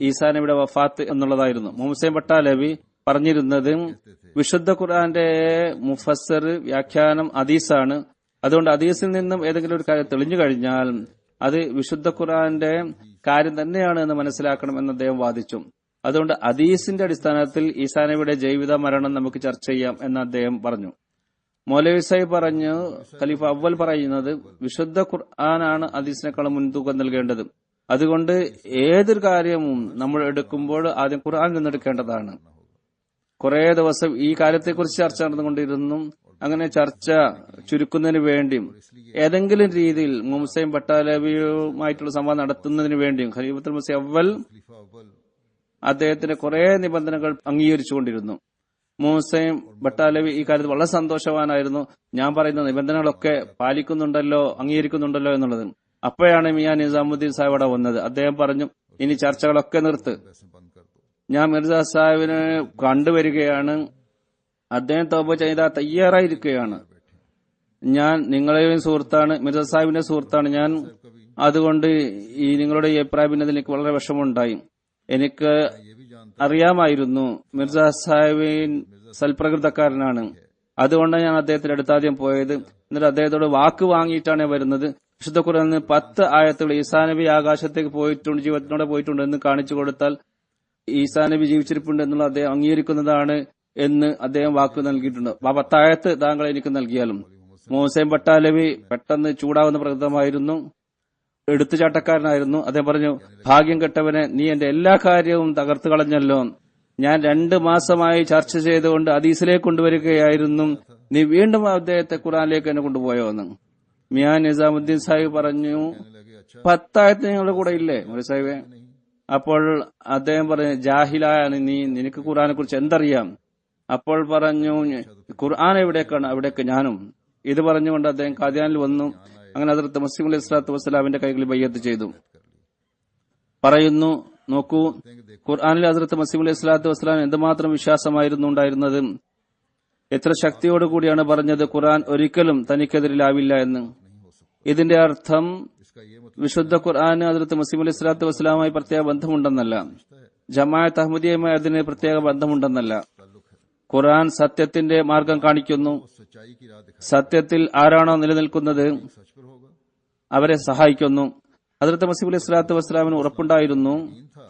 ഈസാ നബിയുടെ വഫാത്ത് എന്നുള്ളതായിരുന്നു. മുഹമ്മദ് സൈം ബട്ടാലവി പറഞ്ഞിരുന്നത്, വിശുദ്ധ ഖുർആന്റെ മുഫസ്സിർ വ്യാഖ്യാനം ഹദീസാണ്. അതുകൊണ്ട് ഹദീസിൽ നിന്നും ഏതെങ്കിലും ഒരു കാര്യം തെളിഞ്ഞു കഴിഞ്ഞാൽ അത് വിശുദ്ധ ഖുർആന്റെ കാര്യം തന്നെയാണ് എന്ന് മനസ്സിലാക്കണം എന്ന് അദ്ദേഹം വാദിച്ചു. അതുകൊണ്ട് ഹദീസിന്റെ അടിസ്ഥാനത്തിൽ ഈസാ നബിയുടെ ജീവിത മരണം നമുക്ക് ചർച്ച ചെയ്യാം എന്ന് അദ്ദേഹം പറഞ്ഞു. മൗലവി സാഹിബ് പറഞ്ഞു, ഖലീഫ അവൽ പറയുന്നത് വിശുദ്ധ ഖുർആനാണ് ഹദീസിനേക്കാളും മുൻതൂക്കം നൽകേണ്ടത്. അതുകൊണ്ട് ഏതൊരു കാര്യവും നമ്മൾ എടുക്കുമ്പോൾ ആദ്യം ഖുർആൻ നിന്നെടുക്കേണ്ടതാണ്. കുറെ ദിവസം ഈ കാര്യത്തെക്കുറിച്ച് ചർച്ച നടന്നുകൊണ്ടിരുന്നു. അങ്ങനെ ചർച്ച ചുരുക്കുന്നതിന് വേണ്ടിയും ഏതെങ്കിലും രീതിയിൽ മുഹമ്മദ് ബട്ടാലവിയുമായിട്ടുള്ള സംവാദം നടത്തുന്നതിന് വേണ്ടിയും ഖലീഫത്തുൽ മസീഹ് അവൽ അദ്ദേഹത്തിന്റെ കുറെ നിബന്ധനകൾ അംഗീകരിച്ചുകൊണ്ടിരുന്നു. മുഹമ്മദ് ബട്ടാലവി ഈ കാര്യത്തിൽ വളരെ സന്തോഷവാനായിരുന്നു. ഞാൻ പറയുന്ന നിബന്ധനകളൊക്കെ പാലിക്കുന്നുണ്ടല്ലോ, അംഗീകരിക്കുന്നുണ്ടല്ലോ എന്നുള്ളത്. അപ്പോഴാണ് മിയാ നിസാമുദ്ദീൻ സാഹിബ് അവിടെ വന്നത്. അദ്ദേഹം പറഞ്ഞു, ഇനി ചർച്ചകളൊക്കെ നിർത്ത്. ഞാൻ മിർസ സാഹിബിനെ കണ്ടുവരികയാണ്. അദ്ദേഹം തൗബ ചെയ്താൽ തയ്യാറായിരിക്കുകയാണ്. ഞാൻ നിങ്ങളെയും സുഹൃത്താണ്, മിർസ സാഹിബിന്റെ സുഹൃത്താണ് ഞാൻ. അതുകൊണ്ട് ഈ നിങ്ങളുടെ ഈ അഭിപ്രായം എനിക്ക് വളരെ വിഷമമുണ്ടായി. എനിക്ക് അറിയാമായിരുന്നു മിർസ സാഹിബിൻ സൽപ്രകൃതക്കാരനാണ്. അതുകൊണ്ടാണ് ഞാൻ അദ്ദേഹത്തിന്റെ അടുത്ത് ആദ്യം പോയത്. എന്നിട്ട് അദ്ദേഹത്തോട് വാക്ക് വാങ്ങിയിട്ടാണ് വരുന്നത്. വിശുദ്ധ ഖുർആനിൽ 10 ആയത്തുകൾ ഈസാ നബി ആകാശത്തേക്ക് പോയിട്ടുണ്ട്, ജീവിതത്തിനോടെ പോയിട്ടുണ്ട് എന്ന് കാണിച്ചു കൊടുത്താൽ ഈസാ നബി ജീവിച്ചിരിപ്പുണ്ട് എന്നുള്ള അദ്ദേഹം അംഗീകരിക്കുന്നതാണ് എന്ന് അദ്ദേഹം വാക്ക് നൽകിയിട്ടുണ്ട്. ആ 10 ആയത്ത് താങ്കൾ എനിക്ക് നൽകിയാലും. മുഹമ്മദ് ബട്ടാലവി പെട്ടെന്ന് ചൂടാവുന്ന പ്രകൃതമായിരുന്നു, എടുത്തുചാട്ടക്കാരനായിരുന്നു. അദ്ദേഹം പറഞ്ഞു, ഭാഗ്യം കെട്ടവനെ, നീ എന്റെ എല്ലാ കാര്യവും തകർത്തു കളഞ്ഞല്ലോ. ഞാൻ 2 മാസമായി ചർച്ച ചെയ്തുകൊണ്ട് ഹദീസിലേക്ക് കൊണ്ടുവരികയായിരുന്നു, നീ വീണ്ടും അദ്ദേഹത്തെ ഖുർആനിലേക്ക് എന്നെ കൊണ്ടുപോയോ എന്ന്. മിയാ നിസാമുദ്ദീൻ സാഹിബ് പറഞ്ഞു, 10 ആയത്ത് നിങ്ങളുടെ കൂടെ ഇല്ലേ മൗലവി സാഹിബേ? അപ്പോൾ അദ്ദേഹം പറഞ്ഞു, ജാഹിലാണ് നീ, നിനക്ക് ഖുർആനെ കുറിച്ച് എന്തറിയാം? അപ്പോൾ പറഞ്ഞു, ഖുർആൻ എവിടേക്കാണ് അവിടേക്ക് ഞാനും. ഇത് പറഞ്ഞുകൊണ്ട് അദ്ദേഹം ഖാദിയാനിൽ വന്നു. അങ്ങനെ ഹദ്റത്ത് മസീഹ് അലൈഹി സ്വലാത്തു വസ്സലാമിന്റെ കൈകളിൽ ബയ്യത്ത് ചെയ്തു. പറയുന്നു, നോക്കൂ, ഖുർആനിൽ ഹദ്റത്ത് മസീഹ് അലൈഹി സ്വലാത്തു വസ്സലാം എന്തുമാത്രം വിശ്വാസമായിരുന്നു ഉണ്ടായിരുന്നത്. എത്ര ശക്തിയോടുകൂടിയാണ് പറഞ്ഞത്, ഖുർആൻ ഒരിക്കലും തനിക്കെതിരിലാവില്ല എന്ന്. ഇതിന്റെ അർത്ഥം വിശുദ്ധ ഖുർആന് ഹദ്റത്ത് മസീഹ് അലൈഹി സ്വലാത്തു വസ്സലാമായി പ്രത്യേക ബന്ധമുണ്ടെന്നല്ല, ജമാഅത്ത് അഹ്മദിയയുമായി അതിന് പ്രത്യേക ബന്ധമുണ്ടെന്നല്ല. ഖുർആൻ സത്യത്തിന്റെ മാർഗം കാണിക്കുന്നു. സത്യത്തിൽ ആരാണോ നിലനിൽക്കുന്നത് അവരെ സഹായിക്കുന്നു. ഹദ്റത്ത് മസീഹ് അലൈഹി സ്വലാത്തു വസ്സലാമിന് ഉറപ്പുണ്ടായിരുന്നു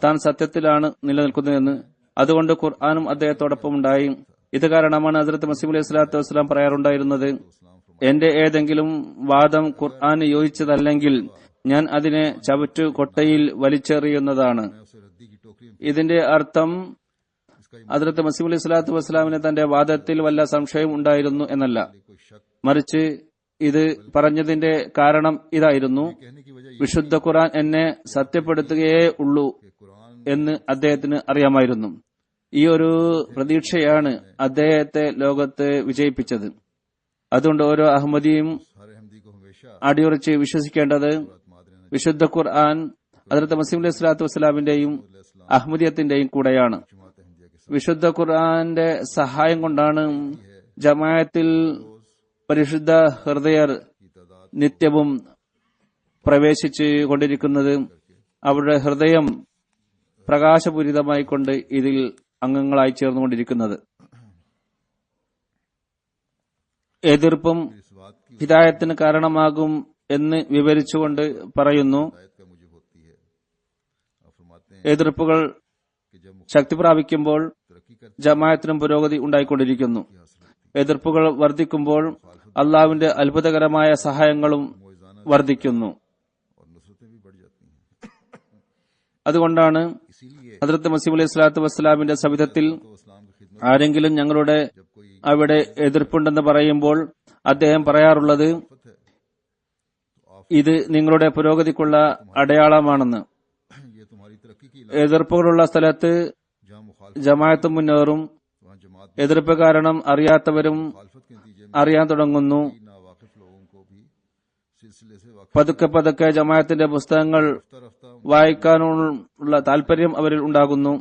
താൻ സത്യത്തിലാണ് നിലനിൽക്കുന്നതെന്ന്. അതുകൊണ്ട് ഖുർആനും അദ്ദേഹത്തോടൊപ്പം ഉണ്ടായി. ഇത് കാരണമാണ് ഹദ്റത്ത് മസീഹ് അലൈഹി സ്വലാത്തു വസ്സലാം പറയാറുണ്ടായിരുന്നത്, എന്റെ ഏതെങ്കിലും വാദം ഖുർആന് യോജിച്ചതല്ലെങ്കിൽ ഞാൻ അതിനെ ചവറ്റു കൊട്ടയിൽ വലിച്ചെറിയുന്നതാണ്. ഇതിന്റെ അർത്ഥം ഹദ്റത്ത് മസീഹ് അലൈഹി സ്വലാത്തു വസ്സലാമിന് തന്റെ വാദത്തിൽ വല്ല സംശയം ഉണ്ടായിരുന്നു എന്നല്ല, മറിച്ച് ഇത് പറഞ്ഞതിന്റെ കാരണം ഇതായിരുന്നു, വിശുദ്ധ ഖുർആൻ എന്നെ സത്യപ്പെടുത്തുകയേ ഉള്ളൂ എന്ന് അദ്ദേഹത്തിന് അറിയാമായിരുന്നു. ഈ ഒരു പ്രതീക്ഷയാണ് അദ്ദേഹത്തെ ലോകത്ത് വിജയിപ്പിച്ചത്. അതുകൊണ്ട് ഓരോ അഹമ്മദിയും അടിയുറച്ച് വിശ്വസിക്കേണ്ടത് വിശുദ്ധ ഖുർആൻ ഹദ്റത്ത് മസീഹ് അലൈഹി സ്വലാത്തു വസ്സലാമിന്റെയും അഹമ്മദിയത്തിന്റെയും കൂടെയാണ്. വിശുദ്ധ ഖുർആന്റെ സഹായം കൊണ്ടാണ് ജമാഅത്തിൽ പരിശുദ്ധ ഹൃദയർ നിത്യവും പ്രവേശിച്ചു കൊണ്ടിരിക്കുന്നത്. അവരുടെ ഹൃദയം പ്രകാശപൂരിതമായിക്കൊണ്ട് ഇതിൽ അംഗങ്ങളായി ചേർന്നുകൊണ്ടിരിക്കുന്നത്. എതിർപ്പും ഹിദായത്തിന് കാരണമാകും എന്ന് വിവരിച്ചുകൊണ്ട് പറയുന്നു, എതിർപ്പുകൾ ശക്തി പ്രാപിക്കുമ്പോൾ ജമാഅത്തിനും പുരോഗതി ഉണ്ടായിക്കൊണ്ടിരിക്കുന്നു. എതിർപ്പുകൾ വർദ്ധിക്കുമ്പോൾ അള്ളാഹുവിന്റെ അത്ഭുതകരമായ സഹായങ്ങളും വർദ്ധിക്കുന്നു. അതുകൊണ്ടാണ് ഹദ്റത്ത് മസീഹ് അലൈഹി സ്വലാത്തു വസ്സലാമിന്റെ സവിധത്തിൽ ആരെങ്കിലും ഞങ്ങളുടെ അവിടെ എതിർപ്പുണ്ടെന്ന് പറയുമ്പോൾ അദ്ദേഹം പറയാറുള്ളത്, ഇത് നിങ്ങളുടെ പുരോഗതിക്കുള്ള അടയാളമാണെന്ന്. എതിർപ്പുകളുള്ള സ്ഥലത്ത് ജമാഅത്ത് മുന്നേറും. എതിർപ്പ് കാരണം അറിയാത്തവരും അറിയാൻ തുടങ്ങുന്നു. പതുക്കെ പതുക്കെ ജമാഅത്തിന്റെ പുസ്തകങ്ങൾ വായിക്കാനുള്ള താല്പര്യം അവരിൽ ഉണ്ടാകുന്നു.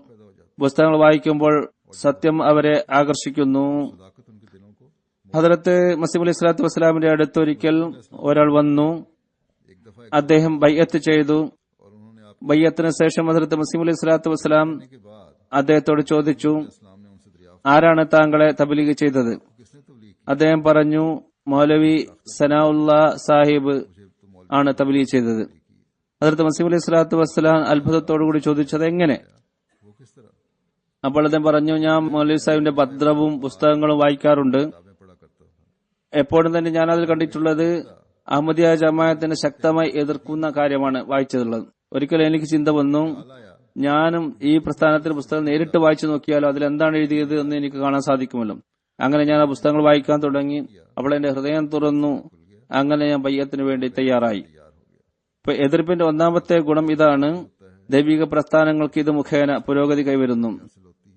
പുസ്തകങ്ങൾ വായിക്കുമ്പോൾ സത്യം അവരെ ആകർഷിക്കുന്നു. ഹദ്റത്ത് മസീഹ് അലൈഹി സ്വലാത്തു വസ്സലാമിന്റെ അടുത്തൊരിക്കൽ ഒരാൾ വന്നു. അദ്ദേഹം ബൈഅത്ത് ചെയ്തു. ബൈഅത്തിന് ശേഷം ഹദ്റത്ത് മസീഹ് അലൈഹി സ്വലാത്തു വസ്സലാം അദ്ദേഹത്തോട് ചോദിച്ചു, ആരാണ് താങ്കളെ തബ്ലീഗ് ചെയ്തത്? അദ്ദേഹം പറഞ്ഞു, മൗലവി സനാഉല്ലാ സാഹിബ് ആണ് തബ്ലീഗ് ചെയ്തത്. ഹദ്റത്ത് മസീഹ് അലൈഹി സ്വലാത്തു വസ്സലാം അത്ഭുതത്തോടുകൂടി ചോദിച്ചത് എങ്ങനെ? അപ്പോൾ അദ്ദേഹം പറഞ്ഞു, ഞാൻ മൗലവി സാഹിബിന്റെ പത്രവും പുസ്തകങ്ങളും വായിക്കാറുണ്ട്. എപ്പോഴും തന്നെ ഞാൻ അതിൽ കണ്ടിട്ടുള്ളത് അഹമ്മദിയ ജമാഅത്തിനെ ശക്തമായി എതിർക്കുന്ന കാര്യമാണ് വായിച്ചതുള്ളത്. ഒരിക്കലും എനിക്ക് ചിന്ത വന്നു, ഞാനും ഈ പ്രസ്ഥാനത്തിന്റെ പുസ്തകം നേരിട്ട് വായിച്ചു നോക്കിയാലോ അതിലെന്താണ് എഴുതിയത് എന്ന് എനിക്ക് കാണാൻ സാധിക്കുമല്ലോ. അങ്ങനെ ഞാൻ ആ പുസ്തകങ്ങൾ വായിക്കാൻ തുടങ്ങി. അപ്പോൾ എന്റെ ഹൃദയം തുറന്നു. അങ്ങനെ ഞാൻ ബയ്യത്തിന് വേണ്ടി തയ്യാറായി. ഇപ്പൊ എതിർപ്പിന്റെ ഒന്നാമത്തെ ഗുണം ഇതാണ്, ദൈവിക പ്രസ്ഥാനങ്ങൾക്ക് ഇത് മുഖേന പുരോഗതി കൈവരുന്നു,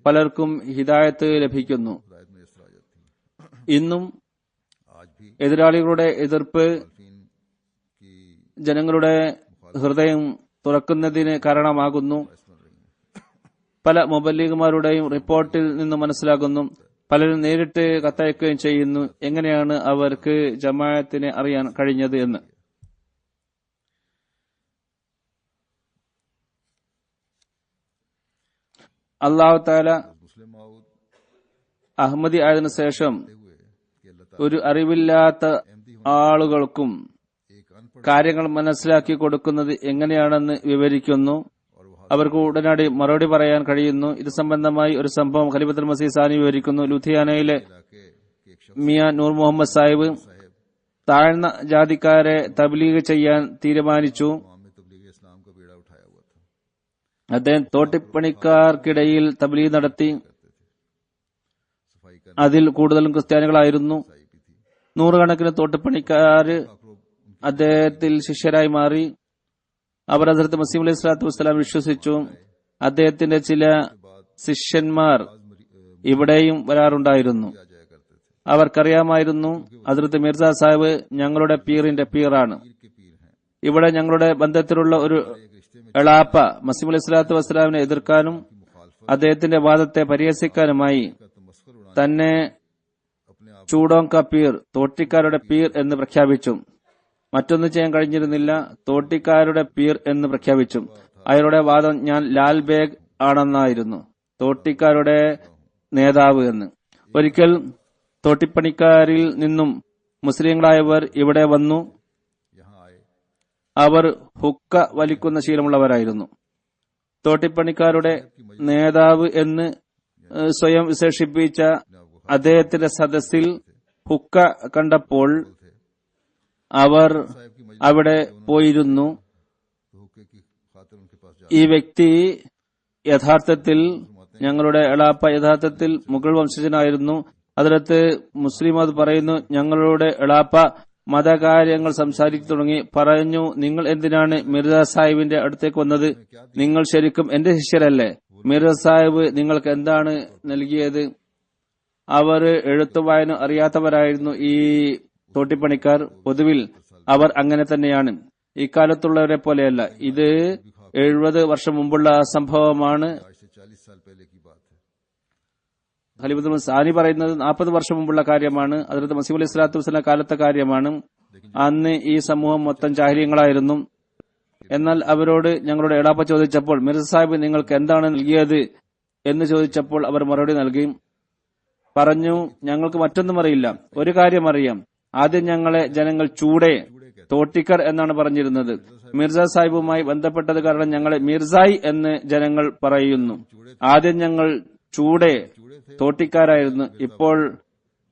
പലർക്കും ഹിദായത്ത് ലഭിക്കുന്നു. ഇന്നും എതിരാളികളുടെ എതിർപ്പ് ജനങ്ങളുടെ ഹൃദയം തുറക്കുന്നതിന് കാരണമാകുന്നു. പല മുബല്ലിഗുമാരുടെയും റിപ്പോർട്ടിൽ നിന്ന് മനസ്സിലാകുന്നു, പലരും നേരിട്ട് കത്തയക്കുകയും ചെയ്യുന്നു എങ്ങനെയാണ് അവർക്ക് ജമാഅത്തിനെ അറിയാൻ കഴിഞ്ഞത് എന്ന്. അല്ലാഹു തആല അഹമ്മദി ആയതിനു ശേഷം ഒരു അറിവില്ലാത്ത ആളുകൾക്കും കാര്യങ്ങൾ മനസ്സിലാക്കി കൊടുക്കുന്നത് എങ്ങനെയാണെന്ന് വിവരിക്കുന്നു. അവർക്ക് ഉടനടി മറുപടി പറയാൻ കഴിയുന്നു. ഇത് സംബന്ധമായി ഒരു സംഭവം ഖലീഫത്തുൽ മസീഹ് സാനി വിവരിക്കുന്നു. ലുധിയാനയിലെ മിയാ നൂർ മുഹമ്മദ് സാഹിബ് താഴ്ന്ന ജാതിക്കാരെ തബ്ലീഗ് ചെയ്യാൻ തീരുമാനിച്ചു. അദ്ദേഹം തോട്ടിപ്പണിക്കാർക്കിടയിൽ തബ്ലീഗ് നടത്തി. അതിൽ കൂടുതലും ക്രിസ്ത്യാനികളായിരുന്നു. നൂറുകണക്കിന് തോട്ടിപ്പണിക്കാർ അദ്ദേഹത്തിൽ ശിഷ്യരായി മാറി. അവർ ഹദ്റത്ത് മസീഹ് അലൈഹി സ്വലാത്തു വസ്സലാം വിശ്വസിച്ചു. അദ്ദേഹത്തിന്റെ ചില ശിഷ്യന്മാർ ഇവിടെയും വരാറുണ്ടായിരുന്നു. അവർക്കറിയാമായിരുന്നു ഹദ്റത്ത് മിർസ സാഹിബ് ഞങ്ങളുടെ പീറിന്റെ പീറാണ്. ഇവിടെ ഞങ്ങളുടെ ബന്ധത്തിലുള്ള ഒരു എളാപ്പ മസീഹ് അലൈഹി സ്വലാത്തു വസ്സലാമിനെ എതിർക്കാനും അദ്ദേഹത്തിന്റെ വാദത്തെ പരിഹസിക്കാനുമായി തന്നെ ചൂടോങ്ക പീർ, തോട്ടിക്കാരുടെ പീർ എന്ന് പ്രഖ്യാപിച്ചു. മറ്റൊന്നും ചെയ്യാൻ കഴിഞ്ഞിരുന്നില്ല. തോട്ടിക്കാരുടെ പീർ എന്ന് പ്രഖ്യാപിച്ചു. അയാളുടെ വാദം ഞാൻ ലാൽ ബേഗ് ആണെന്നായിരുന്നു, തോട്ടിക്കാരുടെ നേതാവ് എന്ന്. ഒരിക്കൽ തോട്ടിപ്പണിക്കാരിൽ നിന്നും മുസ്ലിങ്ങളായവർ ഇവിടെ വന്നു. അവർ ഹുക്ക വലിക്കുന്ന ശീലമുള്ളവരായിരുന്നു. തോട്ടിപ്പണിക്കാരുടെ നേതാവ് എന്ന് സ്വയം വിശേഷിപ്പിച്ച അദ്ദേഹത്തിന്റെ സദസ്സിൽ ഹുക്ക കണ്ടപ്പോൾ അവർ അവിടെ പോയിരുന്നു. ഈ വ്യക്തി യഥാർത്ഥത്തിൽ ഞങ്ങളുടെ എളാപ്പ യഥാർത്ഥത്തിൽ മുഗൾ വംശജനായിരുന്നു. അതിനകത്ത് മുസ്ലിം അത് പറയുന്നു, ഞങ്ങളുടെ എളാപ്പ മതകാര്യങ്ങൾ സംസാരിച്ചു തുടങ്ങി. പറഞ്ഞു, നിങ്ങൾ എന്തിനാണ് മിർസ സാഹിബിന്റെ അടുത്തേക്ക് വന്നത്? നിങ്ങൾ ശരിക്കും എന്റെ ശിഷ്യരല്ലേ? മിർസ സാഹിബ് നിങ്ങൾക്ക് എന്താണ് നൽകിയത്? അവർ എഴുത്തും വായന അറിയാത്തവരായിരുന്നു ഈ തോട്ടിപ്പണിക്കാർ. പൊതുവിൽ അവർ അങ്ങനെ തന്നെയാണ്, ഇക്കാലത്തുള്ളവരെ പോലെയല്ല. ഇത് 70 വർഷം മുമ്പുള്ള സംഭവമാണ്. ഖലീഫത്തുൽ സാനി പറയുന്നത് 40 വർഷം മുമ്പുള്ള കാര്യമാണ്. ഹദ്റത്ത് മസീഹ് അലൈഹി സ്വലാത്തു വസ്സലാം കാലത്തെ കാര്യമാണ്. അന്ന് ഈ സമൂഹം മൊത്തം ജാഹിലിയങ്ങളായിരുന്നു. എന്നാൽ അവരോട് ഞങ്ങളുടെ എളാപ്പ ചോദിച്ചപ്പോൾ മിർസ സാഹിബ് നിങ്ങൾക്ക് എന്താണ് നൽകിയത് എന്ന് ചോദിച്ചപ്പോൾ അവർ മറുപടി നൽകി. പറഞ്ഞു, ഞങ്ങൾക്ക് മറ്റൊന്നും അറിയില്ല, ഒരു കാര്യം അറിയാം. ആദ്യം ഞങ്ങളെ ജനങ്ങൾ ചൂടെ, തോട്ടിക്കർ എന്നാണ് പറഞ്ഞിരുന്നത്. മിർസ സാഹിബുമായി ബന്ധപ്പെട്ടത് കാരണം ഞങ്ങളെ മിർസായി എന്ന് ജനങ്ങൾ പറയുന്നു. ആദ്യം ഞങ്ങൾ ചൂടെ, തോട്ടിക്കാരായിരുന്നു. ഇപ്പോൾ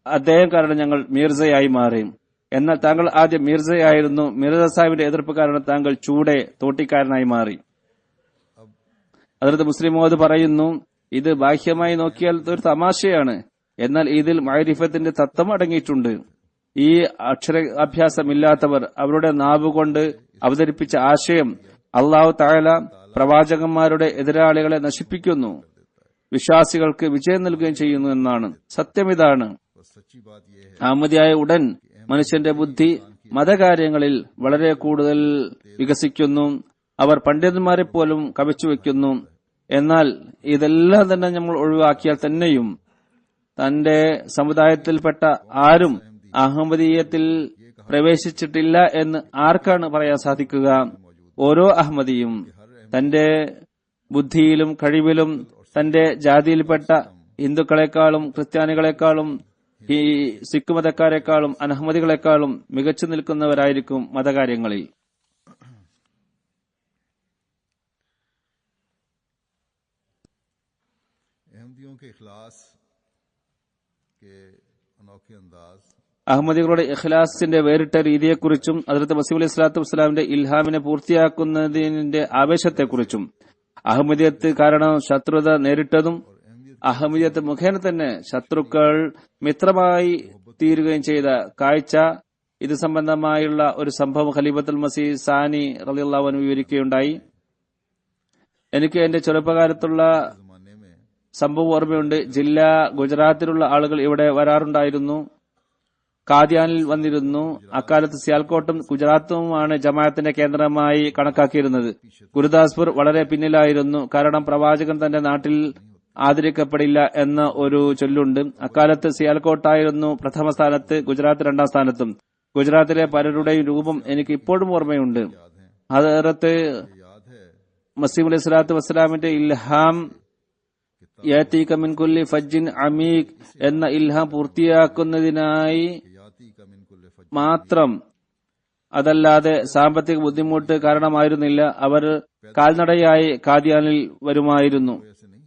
അദ്ദേഹം കാരണം ഞങ്ങൾ മിർസയായി മാറി. എന്നാൽ താങ്കൾ ആദ്യം മിർസയായിരുന്നു. മിർസ സാഹിബിന്റെ എതിർപ്പ് കാരണം താങ്കൾ ചൂടെ, തോട്ടിക്കാരനായി മാറി. അതിർത്ത് മുസ്ലിം മോദ് പറയുന്നു, ഇത് ബാഹ്യമായി നോക്കിയാൽ ഒരു തമാശയാണ്. എന്നാൽ ഇതിൽ മഅരിഫത്തിന്റെ തത്വം അടങ്ങിയിട്ടുണ്ട്. ഈ അക്ഷരാഭ്യാസമില്ലാത്തവർ അവരുടെ നാവുകൊണ്ട് അവതരിപ്പിച്ച ആശയം അല്ലാഹു തആല പ്രവാചകന്മാരുടെ എതിരാളികളെ നശിപ്പിക്കുന്നു, വിശ്വാസികൾക്ക് വിജയം നൽകുകയും ചെയ്യുന്നു എന്നാണ്. സത്യം ഇതാണ്. അഹമ്മദിയായ ഉടൻ മനുഷ്യന്റെ ബുദ്ധി മതകാര്യങ്ങളിൽ വളരെ കൂടുതൽ വികസിക്കുന്നു. അവർ പണ്ഡിതന്മാരെ പോലും കവച്ചുവെക്കുന്നു. എന്നാൽ ഇതെല്ലാം തന്നെ നമ്മൾ ഒഴിവാക്കിയാൽ തന്നെയും തന്റെ സമുദായത്തിൽപ്പെട്ട ആരും അഹമ്മദീയത്തിൽ പ്രവേശിച്ചിട്ടില്ല എന്ന് ആർക്കാണ് പറയാൻ സാധിക്കുക? ഓരോ അഹമ്മദിയും തന്റെ ബുദ്ധിയിലും കഴിവിലും തന്റെ ജാതിയിൽപ്പെട്ട ഹിന്ദുക്കളെക്കാളും ക്രിസ്ത്യാനികളെക്കാളും ഈ സിഖ് മതക്കാരെക്കാളും അനഹമ്മദികളെക്കാളും മികച്ചു നിൽക്കുന്നവരായിരിക്കും മതകാര്യങ്ങളിൽ. अहमदियों के इखलास के अनोखे अंदाज അഹമ്മദികളുടെ ഇഖ്ലാസിന്റെ വേറിട്ട രീതിയെക്കുറിച്ചും ഹദ്റത്ത് മസീഹ് അലൈഹി സ്വലാത്തു വസ്സലാമിന്റെ ഇൽഹാമിനെ പൂർത്തിയാക്കുന്നതിന്റെ ആവേശത്തെക്കുറിച്ചും അഹമ്മദിയത്ത് കാരണം ശത്രുത നേരിട്ടതും അഹമ്മദിയത്ത് മുഖേന തന്നെ ശത്രുക്കൾ മിത്രമായി തീരുകയും ചെയ്ത കാഴ്ച, ഇത് സംബന്ധമായുള്ള ഒരു സംഭവം ഖലീഫത്തുൽ മസീഹ് സാനി റളിയല്ലാഹു അൻഹു വിവരിക്കുകയുണ്ടായി. എനിക്ക് എന്റെ ചെറുപ്പകാലത്തുള്ള जमाने में സംഭവം ഓർമ്മയുണ്ട്. ജില്ല ഗുജറാത്തിലുള്ള ആളുകൾ ഇവിടെ വരാറുണ്ടായിരുന്നു, കാദ്യാനിൽ വന്നിരുന്നു. അക്കാലത്ത് സിയാൽകോട്ടും ഗുജറാത്തുമാണ് ജമാഅത്തിന്റെ കേന്ദ്രമായി കണക്കാക്കിയിരുന്നത്. ഗുരുദാസ്പൂർ വളരെ പിന്നിലായിരുന്നു, കാരണം പ്രവാചകൻ തന്റെ നാട്ടിൽ ആദരിക്കപ്പെടില്ല എന്ന ഒരു ചൊല്ലുണ്ട്. അക്കാലത്ത് സിയാൽകോട്ടായിരുന്നു പ്രഥമ സ്ഥാനത്ത്, ഗുജറാത്ത് രണ്ടാം സ്ഥാനത്തും. ഗുജറാത്തിലെ പലരുടെയും രൂപം എനിക്ക് ഇപ്പോഴും ഓർമ്മയുണ്ട്. ഹദ്റത്ത് മസീഹ് അലൈഹി സ്വലാത്തു വസ്സലാമിന്റെ ഇൽഹാം യാതീക മിൻ കുല്ലി ഫജ്ജിൻ അമീഖ് എന്ന ഇൽഹാം പൂർത്തിയാക്കുന്നതിനായി മാത്രം, അതല്ലാതെ സാമ്പത്തിക ബുദ്ധിമുട്ട് കാരണമായിരുന്നില്ല. അവർ കാൽനടയായി കാദ്യാനിൽ വരുമായിരുന്നു.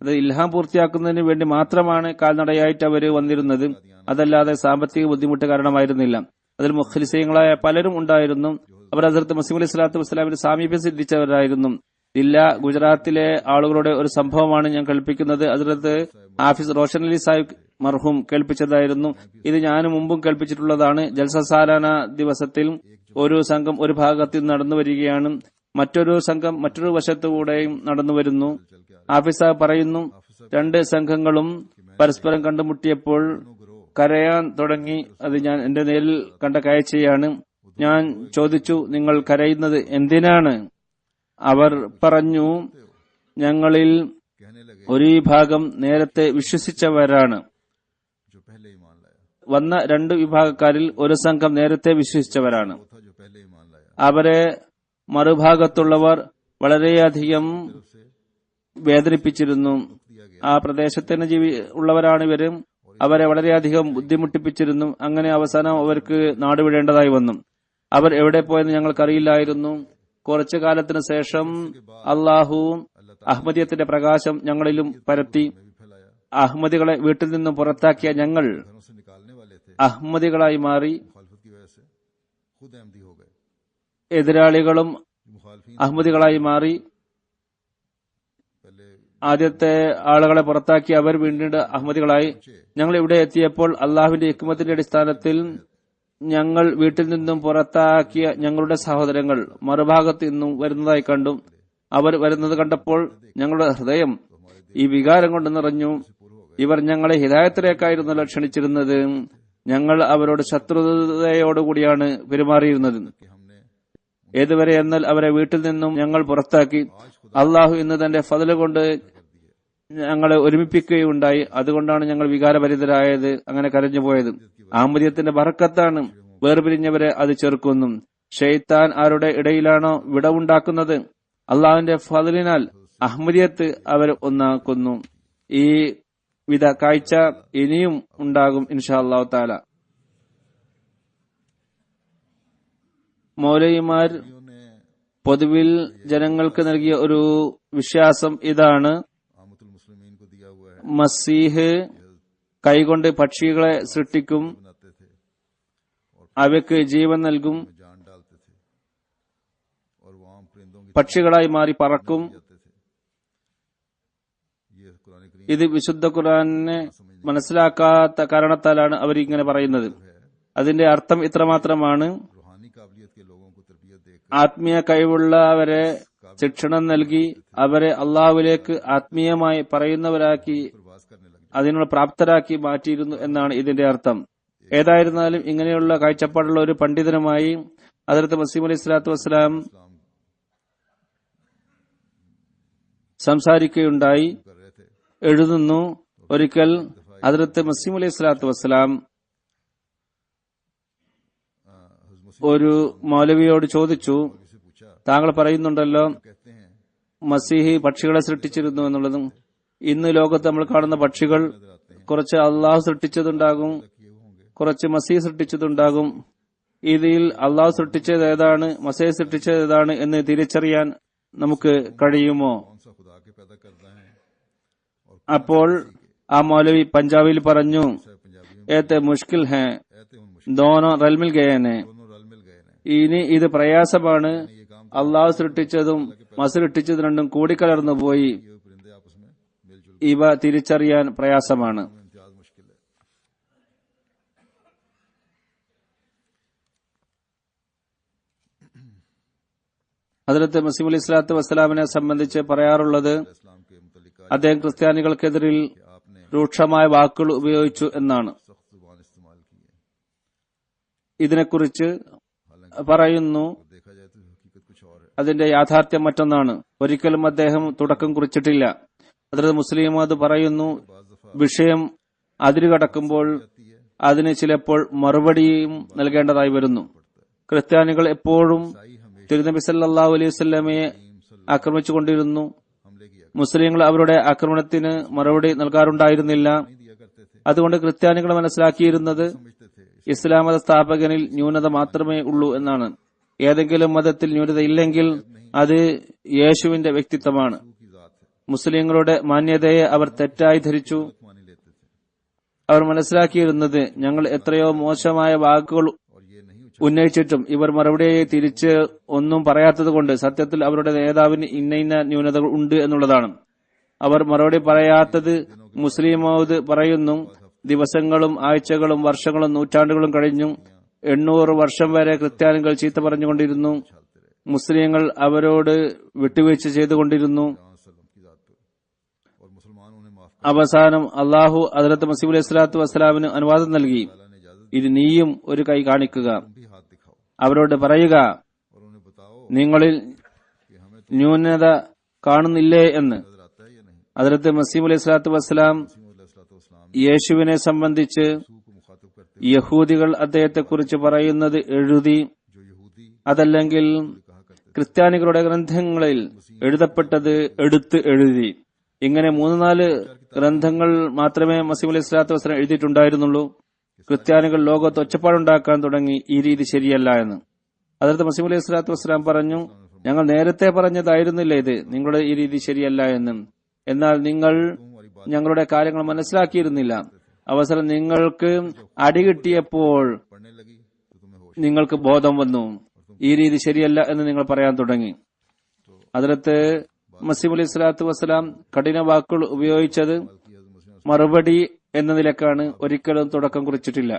അത് ഇൽഹാം പൂർത്തിയാക്കുന്നതിന് വേണ്ടി മാത്രമാണ് കാൽനടയായിട്ട് അവർ വന്നിരുന്നത്, അതല്ലാതെ സാമ്പത്തിക ബുദ്ധിമുട്ട് കാരണമായിരുന്നില്ല. അതിൽ മുഖ്ലിസീങ്ങളായ പലരും ഉണ്ടായിരുന്നു. അവർ ഹദ്റത്ത് മസീഹ് അലൈഹി സ്വലാത്തു വസ്സലാമിന്റെ സാമീപ്യം സിദ്ധിച്ചവരായിരുന്നു. ജില്ല ഗുജറാത്തിലെ ആളുകളുടെ ഒരു സംഭവമാണ് ഞാൻ കേൾപ്പിക്കുന്നത്. ഹദ്റത്ത് ഹാഫിസ് റോഷൻ അലി സാഹിബ് മർഹൂം കേൾപ്പിച്ചതായിരുന്നു. ഇത് ഞാനും മുമ്പും കേൾപ്പിച്ചിട്ടുള്ളതാണ്. ജൽസ സാലാന ദിവസത്തിൽ ഒരു സംഘം ഒരു ഭാഗത്തിൽ നടന്നു വരികയാണ്, മറ്റൊരു സംഘം മറ്റൊരു വശത്തുകൂടെയും നടന്നു വരുന്നു. ഹാഫിസ് സാഹിബ് പറയുന്നു, രണ്ട് സംഘങ്ങളും പരസ്പരം കണ്ടുമുട്ടിയപ്പോൾ കരയാൻ തുടങ്ങി. അത് ഞാൻ എന്റെ നേരിൽ കണ്ട കാഴ്ചയാണ്. ഞാൻ ചോദിച്ചു, നിങ്ങൾ കരയുന്നത് എന്തിനാണ്? അവർ പറഞ്ഞു, ഞങ്ങളിൽ ഒരു വിഭാഗം നേരത്തെ വിശ്വസിച്ചവരാണ്. വന്ന രണ്ട് വിഭാഗക്കാരിൽ ഒരു സംഘം നേരത്തെ വിശ്വസിച്ചവരാണ്. അവരെ മറുഭാഗത്തുള്ളവർ വളരെയധികം വേദനിപ്പിച്ചിരുന്നു. ആ പ്രദേശത്തിന് ഉള്ളവരാണ് ഇവരും. അവരെ വളരെയധികം ബുദ്ധിമുട്ടിപ്പിച്ചിരുന്നു. അങ്ങനെ അവസാനം അവർക്ക് നാടുവിടേണ്ടതായി വന്നു. അവർ എവിടെ പോയെന്ന് ഞങ്ങൾക്കറിയില്ലായിരുന്നു. കുറച്ചു കാലത്തിന് ശേഷം അള്ളാഹു അഹമ്മദിയത്തിന്റെ പ്രകാശം ഞങ്ങളിലും പരത്തി. അഹമ്മദികളെ വീട്ടിൽ നിന്നും പുറത്താക്കിയ ഞങ്ങൾ അഹമ്മദികളായി മാറി. എതിരാളികളും അഹമ്മദികളായി മാറി. ആദ്യത്തെ ആളുകളെ പുറത്താക്കി അവർ വീണ്ടും അഹമ്മദികളായി. ഞങ്ങൾ ഇവിടെ എത്തിയപ്പോൾ അള്ളാഹുവിന്റെ ഹിക്മത്തിന്റെ അടിസ്ഥാനത്തിൽ ഞങ്ങൾ വീട്ടിൽ നിന്നും പുറത്താക്കിയ ഞങ്ങളുടെ സഹോദരങ്ങൾ മറുഭാഗത്ത് നിന്നും വരുന്നതായി കണ്ടു. അവർ വരുന്നത് കണ്ടപ്പോൾ ഞങ്ങളുടെ ഹൃദയം ഈ വികാരം കൊണ്ട് നിറഞ്ഞു. ഇവർ ഞങ്ങളെ ഹിദായത്തിലേക്കായിരുന്നല്ലോ ക്ഷണിച്ചിരുന്നത്. ഞങ്ങൾ അവരോട് ശത്രുതയോടുകൂടിയാണ് പെരുമാറിയിരുന്നത്. ഏതുവരെ എന്നാൽ അവരെ വീട്ടിൽ നിന്നും ഞങ്ങൾ പുറത്താക്കി. അള്ളാഹു ഇന്ന് തന്റെ ഫضل കൊണ്ട് ഞങ്ങളെ ഒരുമിപ്പിക്കുകയുണ്ടായി. അതുകൊണ്ടാണ് ഞങ്ങൾ വികാരഭരിതരായത്, അങ്ങനെ കരഞ്ഞുപോയത്. അഹമ്മദിയത്തിന്റെ ബറക്കത്താണ് വേർപിരിഞ്ഞവരെ അത് ചെറുക്കുന്നു. ഷെയ്ത്താൻ ആരുടെ ഇടയിലാണോ വിടവുണ്ടാക്കുന്നത്, അള്ളാഹുവിന്റെ ഫضലിനാൽ അഹമ്മദിയത്ത് അവരെ ഒന്നാക്കുന്നു. ഈ വിധ കാഴ്ച ഇനിയും ഉണ്ടാകും ഇൻഷാ അല്ലാഹു തആല. മൗലവിമാർ പൊതുവിൽ ജനങ്ങൾക്ക് നൽകിയ ഒരു വിശ്വാസം ഇതാണ്: മസീഹ് കൈകൊണ്ട് പക്ഷികളെ സൃഷ്ടിക്കും, അവയ്ക്ക് ജീവൻ നൽകും, പക്ഷികളായി മാറി പറക്കും. ഇത് വിശുദ്ധ ഖുർആനെ മനസ്സിലാക്കാത്ത കാരണത്താലാണ് അവർ ഇങ്ങനെ പറയുന്നത്. അതിന്റെ അർത്ഥം ഇത്രമാത്രമാണ്: ആത്മീയ കഴിവുള്ളവരെ ശിക്ഷണം നൽകി അവരെ അള്ളാഹുവിലേക്ക് ആത്മീയമായി പറയുന്നവരാക്കി അതിനുള്ള പ്രാപ്തരാക്കി മാറ്റിയിരുന്നു എന്നാണ് ഇതിന്റെ അർത്ഥം. ഏതായിരുന്നാലും ഇങ്ങനെയുള്ള കാഴ്ചപ്പാടുള്ള ഒരു പണ്ഡിതനുമായി ഹദ്റത്ത് മസീഹ് അലൈഹി സ്വലാത്തു വസ്സലാം സംസാരിക്കുകയുണ്ടായി. എഴുതുന്നു, ഒരിക്കൽ ഹദ്റത്ത് മസീഹ് അലൈഹി സ്വലാത്തു വസ്സലാം ഒരു മൗലവിയോട് ചോദിച്ചു, താങ്കൾ പറയുന്നുണ്ടല്ലോ മസീഹ് പക്ഷികളെ സൃഷ്ടിച്ചിരുന്നു എന്നുള്ളതും. ഇന്ന് ലോകത്ത് നമ്മൾ കാണുന്ന പക്ഷികൾ കുറച്ച് അള്ളാഹു സൃഷ്ടിച്ചതുണ്ടാകും, കുറച്ച് മസീഹ് സൃഷ്ടിച്ചതുണ്ടാകും. ഇതിൽ അള്ളാഹു സൃഷ്ടിച്ചത് ഏതാണ്, മസീഹ് സൃഷ്ടിച്ചത് ഏതാണ് എന്ന് തിരിച്ചറിയാൻ നമുക്ക് കഴിയുമോ? അപ്പോൾ ആ മൗലവി പഞ്ചാബിൽ പറഞ്ഞു, पंजाबी में ഏത്തെ മുഷ്കിൽ ഹേ कहते हैं मुश्किल ദോനോ റൽമിൽ ഗയനെ. दोनों रल मिल गए हैं। ഇനി ഇത് പ്രയാസമാണ്. ये काम അള്ളാഹു സൃഷ്ടിച്ചതും മസൃഷ്ടിച്ചതും രണ്ടും കൂടിക്കലർന്നു പോയി. ये परिंदे आपस में मिलजुल ഇവ തിരിച്ചറിയാൻ പ്രയാസമാണ്. में इम्तियाज मुश्किल है। ഹദ്റത്ത് മസീഹ് അലൈഹി സ്വലാത്തു വസ്സലാമിനെ സംബന്ധിച്ച് പറയാറുള്ളത്, इस्लाम के मुतल्लिक അദ്ദേഹം ക്രിസ്ത്യാനികൾക്കെതിരിൽ कि आपने രൂക്ഷമായ വാക്കുകൾ ഉപയോഗിച്ചു എന്നാണ്. सख्त जुबान इस्तेमाल की है। ഇതിനെക്കുറിച്ച് പറയുന്നു, देखा जाए तो हकीकत कुछ और है। അതിന്റെ യാഥാർത്ഥ്യം മറ്റൊന്നാണ്. ഒരിക്കലും അദ്ദേഹം തുടക്കം കുറിച്ചിട്ടില്ല. ഹദ്റത്ത് മുസ്ലിം അത് പറയുന്നു, बाज दफा വിഷയം അതിരുകടക്കുമ്പോൾ आती है അതിന് ചിലപ്പോൾ മറുപടിയും നൽകേണ്ടതായി വരുന്നു. ക്രിസ്ത്യാനികൾ എപ്പോഴും ईसाई हमेशा തിരുനബി സല്ലല്ലാഹു അലൈഹി വസല്ലമയെ ആക്രമിച്ചുകൊണ്ടിരുന്നു. हमले किया മുസ്ലിങ്ങൾ അവരുടെ ആക്രമണത്തിന് മറുപടി നൽകാറുണ്ടായിരുന്നില്ല. नहीं दिया करते थे, അതുകൊണ്ട് ക്രിസ്ത്യാനികൾ മനസ്സിലാക്കിയിരുന്നത് समझते थे ഇസ്ലാം മത സ്ഥാപകനിൽ ന്യൂനത മാത്രമേ ഉള്ളൂ എന്നാണ്. ഏതെങ്കിലും മതത്തിൽ ന്യൂനതയില്ലെങ്കിൽ അത് യേശുവിന്റെ വ്യക്തിത്വമാണ്. की जात है, മുസ്ലിങ്ങളുടെ മാന്യതയെ അവർ തെറ്റായി ധരിച്ചു. मानी लेते थे അവർ മനസ്സിലാക്കിയിരുന്നത് ഞങ്ങൾ എത്രയോ മോശമായ വാക്കുകൾ और ये नहीं ഉന്നയിച്ചിട്ടും ഇവർ മറുപടിയെ തിരിച്ച് ഒന്നും പറയാത്തതുകൊണ്ട് സത്യത്തിൽ അവരുടെ നേതാവിന് ഇന്ന ഇന്ന ന്യൂനതകൾ ഉണ്ട് എന്നുള്ളതാണ്. അവർ മറുപടി പറയാത്തത് മുസ്ലിം മൗദ് പറയുന്നു, ദിവസങ്ങളും ആഴ്ചകളും വർഷങ്ങളും നൂറ്റാണ്ടുകളും കഴിഞ്ഞു. 800 വർഷം വരെ ക്രിസ്ത്യാനികൾ ചീത്ത പറഞ്ഞുകൊണ്ടിരുന്നു. മുസ്ലിങ്ങൾ അവരോട് വിട്ടുവീഴ്ച ചെയ്തുകൊണ്ടിരുന്നു. वसल्लम की जात पे और मुसलमान उन्हें माफ അവസാനം അള്ളാഹു ഹദ്റത്ത് മസീഹ് അലൈഹി സ്വലാത്തു വസ്സലാമിന് അനുവാദം നൽകി, अल्लाह ने इजाजत ഇത് നീയും ഒരു കൈ കാണിക്കുക, तुम भी हाथ दिखाओ അവരോട് പറയുക, और उन्हें बताओ നിങ്ങളിൽ कि हमें तो ന്യൂനത കാണുന്നില്ലേ എന്ന്. नजर आता है या नहीं। ഹദ്റത്ത് മസീഹ് അലൈഹി സ്വലാത്തു വസ്സലാം सलाम യേശുവിനെ സംബന്ധിച്ച് को मुखातब करते യഹൂദികൾ അദ്ദേഹത്തെക്കുറിച്ച് പറയുന്നത് എഴുതി, जो यहूदी അതല്ലെങ്കിൽ कहा करते ക്രിസ്ത്യാനികളുടെ ഗ്രന്ഥങ്ങളിൽ എഴുതപ്പെട്ടത് എടുത്ത് എഴുതി. ഇങ്ങനെ 3-4 ഗ്രന്ഥങ്ങൾ മാത്രമേ മസീഹ് അലൈഹി സ്വലാത്തു വസ്സലാം എഴുതിയിട്ടുണ്ടായിരുന്നുള്ളൂ. ക്രിസ്ത്യാനികൾ ലോകത്ത് ഒച്ചപ്പാടുണ്ടാക്കാൻ തുടങ്ങി, ഈ രീതി ശരിയല്ല എന്ന്. ഹദ്റത്ത് മസീഹ് അലൈഹി സ്വലാത്തു വസ്സലാം പറഞ്ഞു, ഞങ്ങൾ നേരത്തെ പറഞ്ഞതായിരുന്നില്ല ഇത്, നിങ്ങളുടെ ഈ രീതി ശരിയല്ല എന്ന്. എന്നാൽ നിങ്ങൾ हमारी बात ഞങ്ങളുടെ കാര്യങ്ങൾ മനസ്സിലാക്കിയിരുന്നില്ല. അവസരം നിങ്ങൾക്ക് അടികിട്ടിയപ്പോൾ पढ़ने लगी तो तुम्हें होश നിങ്ങൾക്ക് ബോധം വന്നു, ഈ രീതി ശരിയല്ല എന്ന് നിങ്ങൾ പറയാൻ തുടങ്ങി. ഹദ്റത്ത് മസീഹ് അലൈഹി സ്വലാത്തു വസ്സലാം കഠിന വാക്കുകൾ ഉപയോഗിച്ചത് की हज़रत मुस्लिम മറുപടി എന്ന നിലക്കാണ്, ഒരിക്കലും തുടക്കം കുറിച്ചിട്ടില്ല.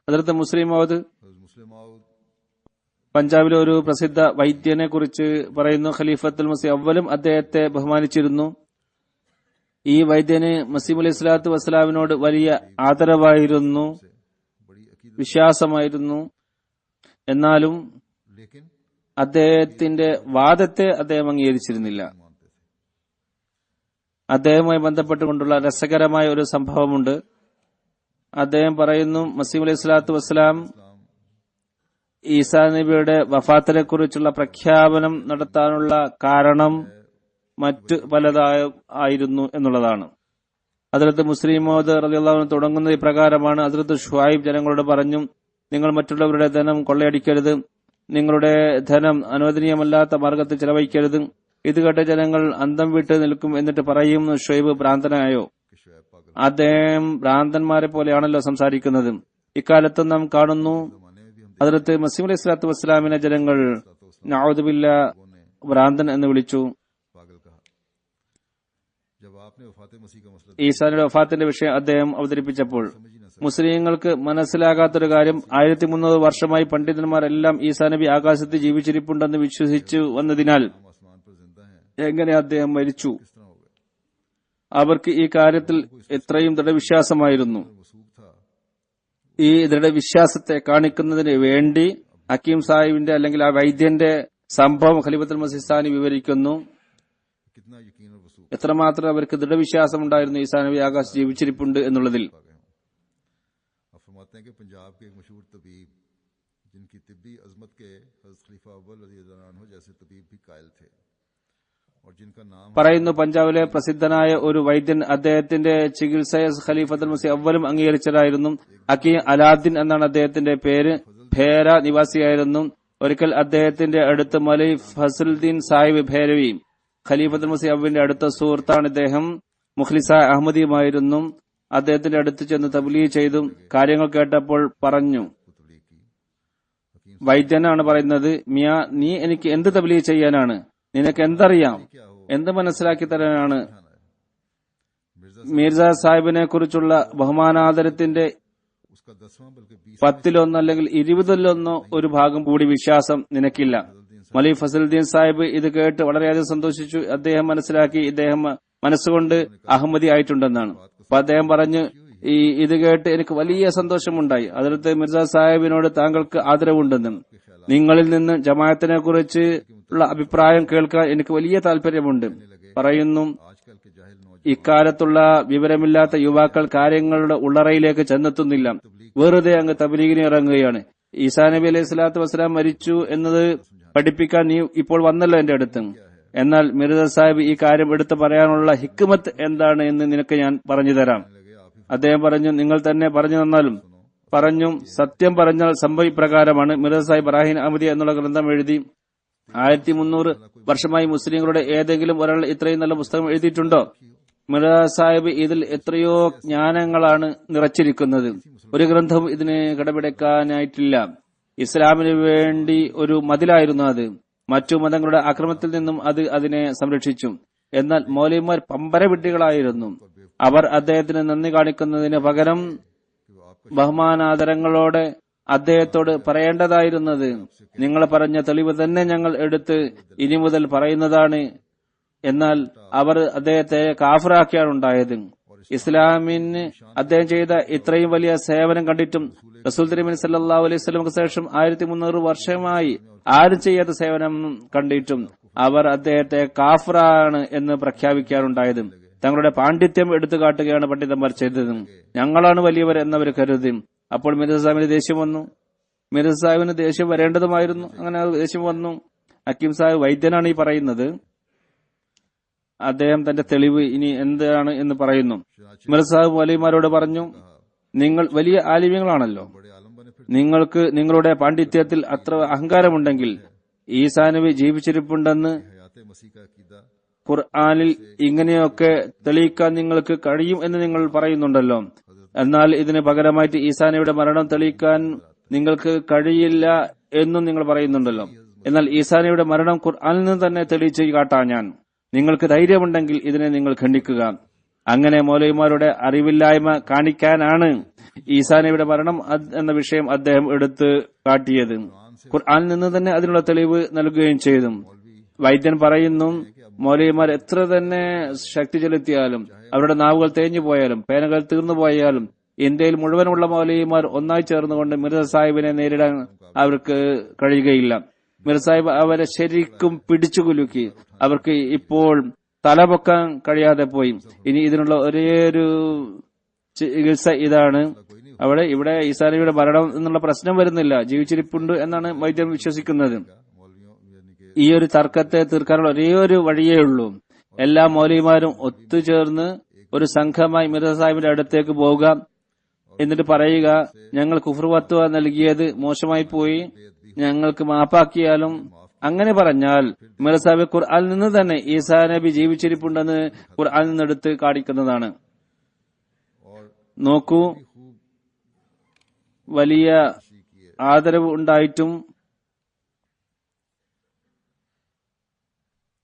ഹദ്റത്ത് മുസ്ലിം മൗദ് मुस्लिम आओ പഞ്ചാബിലെ ഒരു പ്രസിദ്ധ വൈദ്യനെ കുറിച്ച് പറയുന്നു, ഖലീഫത്തുൽ മസീഹ് അവലും അദ്ദേഹത്തെ ബഹുമാനിച്ചിരുന്നു. ഈ വൈദ്യന് മസീഹ് അലൈഹി സ്വലാത്തു വസ്സലാമിനോട് വലിയ ആദരവായിരുന്നു, बड़ी अकीदत വിശ്വാസമായിരുന്നു. എന്നാലും लेकिन അദ്ദേഹത്തിന്റെ വാദത്തെ അദ്ദേഹം അംഗീകരിച്ചിരുന്നില്ല. मानते थे। അദ്ദേഹവുമായി ബന്ധപ്പെട്ടുകൊണ്ടുള്ള രസകരമായ ഒരു സംഭവമുണ്ട്. അദ്ദേഹം പറയുന്നു, മസീഹ് അലൈഹി സ്വലാത്തു വസ്സലാം इस्लाम ഈസാ നബിയുടെ വഫാത്തിനെ കുറിച്ചുള്ള പ്രഖ്യാപനം നടത്താനുള്ള കാരണം മറ്റു പലതായിരുന്നു എന്നുള്ളതാണ്. ഹദ്റത്ത് മുസ്ലിം മൗദ് റളിയല്ലാഹു അൻഹു തുടങ്ങുന്നത് ഇപ്രകാരമാണ്: ഹദ്റത്ത് ഷുഐബ് ജനങ്ങളോട് പറഞ്ഞു, നിങ്ങൾ മറ്റുള്ളവരുടെ ധനം കൊള്ളയടിക്കരുത്, നിങ്ങളുടെ ധനം അനുവദനീയമല്ലാത്ത മാർഗത്തിൽ ചെലവഴിക്കരുത്. ഇത് കേട്ട ജനങ്ങൾ അന്തം വിട്ട് നിൽക്കും. എന്നിട്ട് പറയും, ഷുഐബ് ഭ്രാന്തനായോ? के शुएब पागल അദ്ദേഹം ഭ്രാന്തന്മാരെ പോലെയാണല്ലോ സംസാരിക്കുന്നത്. ഇക്കാലത്ത് നാം കാണുന്നു, जमाने में भी हम ഹദ്റത്ത് മസീഹ് അലൈഹി സ്വലാത്തു വസ്സലാമിനെ ജനങ്ങൾ നഊദു ബില്ലാ ഭ്രാന്തൻ എന്ന് വിളിച്ചു. पागल कहा। जब आपने वफात मसीह का मसला ഈസായുടെ വഫാത്തിന്റെ വിഷയം അദ്ദേഹം അവതരിപ്പിച്ചപ്പോൾ समझ ही ना सके, മുസ്ലിങ്ങൾക്ക് മനസ്സിലാകാത്തൊരു കാര്യം, 1300 വർഷമായി പണ്ഡിതന്മാർ എല്ലാം ഈസാ നബി ആകാശത്ത് ജീവിച്ചിരിപ്പുണ്ടെന്ന് വിശ്വസിച്ചു വന്നതിനാൽ हम आसमान पर जिंदा हैं, എങ്ങനെ അദ്ദേഹം മരിച്ചു? किस तरह हो गए? അവർക്ക് ഈ കാര്യത്തിൽ എത്രയും ദൃഢവിശ്വാസമായിരുന്നു. वसूख था ഈ ദൃഢവിശ്വാസത്തെ കാണിക്കുന്നതിന് വേണ്ടി ഹക്കീം സാഹിബിന്റെ അല്ലെങ്കിൽ ആ വൈദ്യന്റെ സംഭവം ഖലീഫത്തുൽ മസീഹ് സാനി വിവരിക്കുന്നു. कितना यकीन और वसूख എത്രമാത്രം അവർക്ക് ദൃഢവിശ്വാസം ഉണ്ടായിരുന്നു ഈസാ നബി ആകാശ് ജീവിച്ചിരിപ്പുണ്ട് എന്നുള്ളതിൽ. पा गए हों। अब फरमाते हैं कि पंजाब के एक मशहूर तबीब, जिनकी तिब्बी अजमत के हज़रत खलीफा अव्वल रज़ियल्लाहु अन्हु जैसे तबीब भी कायल थे और जिनका नाम പറയുന്നു, പഞ്ചാബിലെ പ്രസിദ്ധനായ ഒരു വൈദ്യൻ അദ്ദേഹത്തിന്റെ ചികിത്സയെ ഖലീഫത്തുൽ മസീഹ് അവലും അംഗീകരിച്ചതായിരുന്നു. ഹക്കീം അലാദ്ദീൻ എന്നാണ് അദ്ദേഹത്തിന്റെ പേര്. ഭേര നിവാസിയായിരുന്നു. ഒരിക്കൽ അദ്ദേഹത്തിന്റെ അടുത്ത് മൗലവി ഫസലുദ്ദീൻ സാഹിബ് ഭേരവി ഖലീഫത്തുൽ മസീഹ് അബ്ബിന്റെ അടുത്ത സുഹൃത്താണ് ഇദ്ദേഹം. മുഖ്ലിസ അഹമ്മദിയുമായിരുന്നു. അദ്ദേഹത്തിന്റെ അടുത്ത് ചെന്ന് തബ്ലീഗ് ചെയ്തു. കാര്യങ്ങൾ കേട്ടപ്പോൾ പറഞ്ഞു, വൈദ്യനാണ് പറയുന്നത്, മിയ നീ എനിക്ക് എന്ത് തബ്ലീഗ് ചെയ്യാനാണ്? നിനക്ക് എന്തറിയാം? എന്ത് മനസ്സിലാക്കി തരാനാണ്? മിർസ സാഹിബിനെ കുറിച്ചുള്ള ബഹുമാനാദരത്തിന്റെ 10 അല്ലെങ്കിൽ 20 ഒരു ഭാഗം കൂടി വിശ്വാസം നിനക്കില്ല. മൗലവി ഫസലുദ്ദീൻ സാഹിബ് ഇത് കേട്ട് വളരെയധികം സന്തോഷിച്ചു. അദ്ദേഹം മനസ്സിലാക്കി ഇദ്ദേഹം മനസ്സുകൊണ്ട് അഹമ്മദി ആയിട്ടുണ്ടെന്നാണ്. അപ്പൊ അദ്ദേഹം പറഞ്ഞു, ഇത് കേട്ട് എനിക്ക് വലിയ സന്തോഷമുണ്ടായി. അതിലത്തെ മിർസ സാഹിബിനോട് താങ്കൾക്ക് ആദരവുണ്ടെന്നും നിങ്ങളിൽ നിന്ന് ജമാഅത്തിനെ കുറിച്ച് ഉള്ള അഭിപ്രായം കേൾക്കാൻ എനിക്ക് വലിയ താല്പര്യമുണ്ട്. പറയുന്നു, ഇക്കാലത്തുള്ള വിവരമില്ലാത്ത യുവാക്കൾ കാര്യങ്ങളുടെ ഉള്ളറയിലേക്ക് ചെന്നെത്തുന്നില്ല, വെറുതെ അങ്ങ് തബ്ലീഗിന് ഇറങ്ങുകയാണ്. ഈസാ നബി അലൈഹി സ്വലാത്തു വസ്സലാം മരിച്ചു എന്നത് പഠിപ്പിക്കാൻ നീ ഇപ്പോൾ വന്നല്ലോ എന്റെ അടുത്ത്. എന്നാൽ മിർസ സാഹിബ് ഈ കാര്യം എടുത്തു പറയാനുള്ള ഹിക്മത്ത് എന്താണ് എന്ന് നിനക്ക് ഞാൻ പറഞ്ഞു തരാം. അദ്ദേഹം പറഞ്ഞു, നിങ്ങൾ തന്നെ പറഞ്ഞു തന്നാലും. പറഞ്ഞു, സത്യം പറഞ്ഞാൽ സംഭവ പ്രകാരമാണ്. മിർസ സാഹിബ് ബറാഹിൻ അഹമ്മദി എന്നുള്ള ഗ്രന്ഥം എഴുതി 1300 വർഷമായി മുസ്ലിങ്ങളുടെ ഏതെങ്കിലും ഒരാൾ ഇത്രയും നല്ല പുസ്തകം എഴുതിയിട്ടുണ്ടോ? മിർസ സാഹിബ് ഇതിൽ എത്രയോ ജ്ഞാനങ്ങളാണ് നിറച്ചിരിക്കുന്നത്. ഒരു ഗ്രന്ഥവും ഇതിന് കടപിടിക്കാനായിട്ടില്ല. ഇസ്ലാമിന് വേണ്ടി ഒരു മതിലായിരുന്നു അത്. മറ്റു മതങ്ങളുടെ ആക്രമണത്തിൽ നിന്നും അത് അതിനെ സംരക്ഷിച്ചു. എന്നാൽ മൗലവിമാർ പമ്പര വിഡ്ഢികളായിരുന്നു. അവർ അദ്ദേഹത്തിന് നന്ദി കാണിക്കുന്നതിന് പകരം ബഹുമാനാദരങ്ങളോടെ അദ്ദേഹത്തോട് പറയേണ്ടതായിരുന്നത്, നിങ്ങൾ പറഞ്ഞ തെളിവ് തന്നെ ഞങ്ങൾ എടുത്ത് ഇനി മുതൽ പറയുന്നതാണ്. എന്നാൽ അവർ അദ്ദേഹത്തെ കാഫിറാക്കിയാണ് ഉണ്ടായത്. ഇസ്ലാമിന് അദ്ദേഹം ചെയ്ത ഇത്രയും വലിയ സേവനം കണ്ടിട്ടും റസൂൽ തിരുമേനി സല്ലല്ലാഹു അലൈഹി വസല്ലമക്ക് ശേഷം 1300 വർഷമായി ആരും ചെയ്യാത്ത സേവനം കണ്ടിട്ടും അവർ അദ്ദേഹത്തെ കാഫിറാണ് എന്ന് പ്രഖ്യാപിക്കാറുണ്ടായത്. തങ്ങളുടെ പാണ്ഡിത്യം എടുത്തു കാട്ടുകയാണ് പണ്ഡിതന്മാർ ചെയ്തത്. ഞങ്ങളാണ് വലിയവർ എന്നവർ കരുതി. അപ്പോൾ മിർസ സാഹിബിന് ദേഷ്യം വന്നു. മിർസ സാഹിബിന് ദേഷ്യം വരേണ്ടതുമായിരുന്നു. അങ്ങനെ ദേഷ്യം വന്നു. ഹക്കീം സാഹിബ് വൈദ്യനാണ് ഈ പറയുന്നത്. അദ്ദേഹം തന്റെ തെളിവ് ഇനി എന്താണ് എന്ന് പറയുന്നു. മിർസ സാഹിബ് മൗലവിമാരോട് പറഞ്ഞു, നിങ്ങൾ വലിയ ആലിമ്യങ്ങളാണല്ലോ. നിങ്ങൾക്ക് നിങ്ങളുടെ പാണ്ഡിത്യത്തിൽ അത്ര അഹങ്കാരമുണ്ടെങ്കിൽ ഈസാ നബി ജീവിച്ചിരിപ്പുണ്ടെന്ന് ഖുർആനിൽ ഇങ്ങനെയൊക്കെ തെളിയിക്കാൻ നിങ്ങൾക്ക് കഴിയും എന്ന് നിങ്ങൾ പറയുന്നുണ്ടല്ലോ. എന്നാൽ ഇതിന് പകരമായിട്ട് ഈസാ നബിയുടെ മരണം തെളിയിക്കാൻ നിങ്ങൾക്ക് കഴിയില്ല എന്നും നിങ്ങൾ പറയുന്നുണ്ടല്ലോ. എന്നാൽ ഈസാ നബിയുടെ മരണം ഖുർആനിൽ നിന്ന് തന്നെ തെളിയിച്ച് കാട്ടാം ഞാൻ. നിങ്ങൾക്ക് ധൈര്യമുണ്ടെങ്കിൽ ഇതിനെ നിങ്ങൾ ഖണ്ഡിക്കുക. അങ്ങനെ മൗലവിമാരുടെ അറിവില്ലായ്മ കാണിക്കാനാണ് ഈസാ നബിയുടെ മരണം എന്ന വിഷയം അദ്ദേഹം എടുത്ത് കാട്ടിയത്. ഖുർആനിൽ നിന്ന് തന്നെ അതിനുള്ള തെളിവ് നൽകുകയും ചെയ്തു. വൈദ്യൻ പറയുന്നു, മൗലവിമാർ എത്ര തന്നെ ശക്തി ചെലുത്തിയാലും, അവരുടെ നാവുകൾ തേഞ്ഞു പോയാലും, പേനകൾ തീർന്നു പോയാലും, ഇന്ത്യയിൽ മുഴുവനുള്ള മൗലവിമാർ ഒന്നായി ചേർന്നുകൊണ്ട് മിർസ സാഹിബിനെ നേരിടാൻ അവർക്ക് കഴിയുകയില്ല. മിർസ സാഹിബ് അവരെ ശരിക്കും പിടിച്ചു കുലുക്കി. അവർക്ക് ഇപ്പോൾ തലപൊക്കാൻ കഴിയാതെ പോയി. ഇനി ഇതിനുള്ള ഒരേയൊരു ചികിത്സ ഇതാണ്. ഇവിടെ ഈസാ നബിയുടെ മരണം എന്നുള്ള പ്രശ്നം വരുന്നില്ല, ജീവിച്ചിരിപ്പുണ്ട് എന്നാണ് വൈദ്യം വിശ്വസിക്കുന്നത്. ഈ ഒരു തർക്കത്തെ തീർക്കാനുള്ള ഒരേയൊരു വഴിയേ ഉള്ളൂ. എല്ലാ മൗലവിമാരും ഒത്തുചേർന്ന് ഒരു സംഘമായി മിർസ സാഹിബിന്റെ അടുത്തേക്ക് പോവുക. എന്നിട്ട് പറയുക, ഞങ്ങൾ കുഫ്ർ ഫത്വ നൽകിയത് മോശമായി പോയി, ഞങ്ങൾക്ക് മാപ്പാക്കിയാലും. അങ്ങനെ പറഞ്ഞാൽ മിർസ സാഹിബ് ഖുർആനിൽ നിന്ന് തന്നെ ഈസാ നബി ജീവിച്ചിരിപ്പുണ്ടെന്ന് ഖുർആനിൽ നിന്നെടുത്ത് കാണിക്കുന്നതാണ്. നോക്കൂ, വലിയ ആദരവ് ഉണ്ടായിട്ടും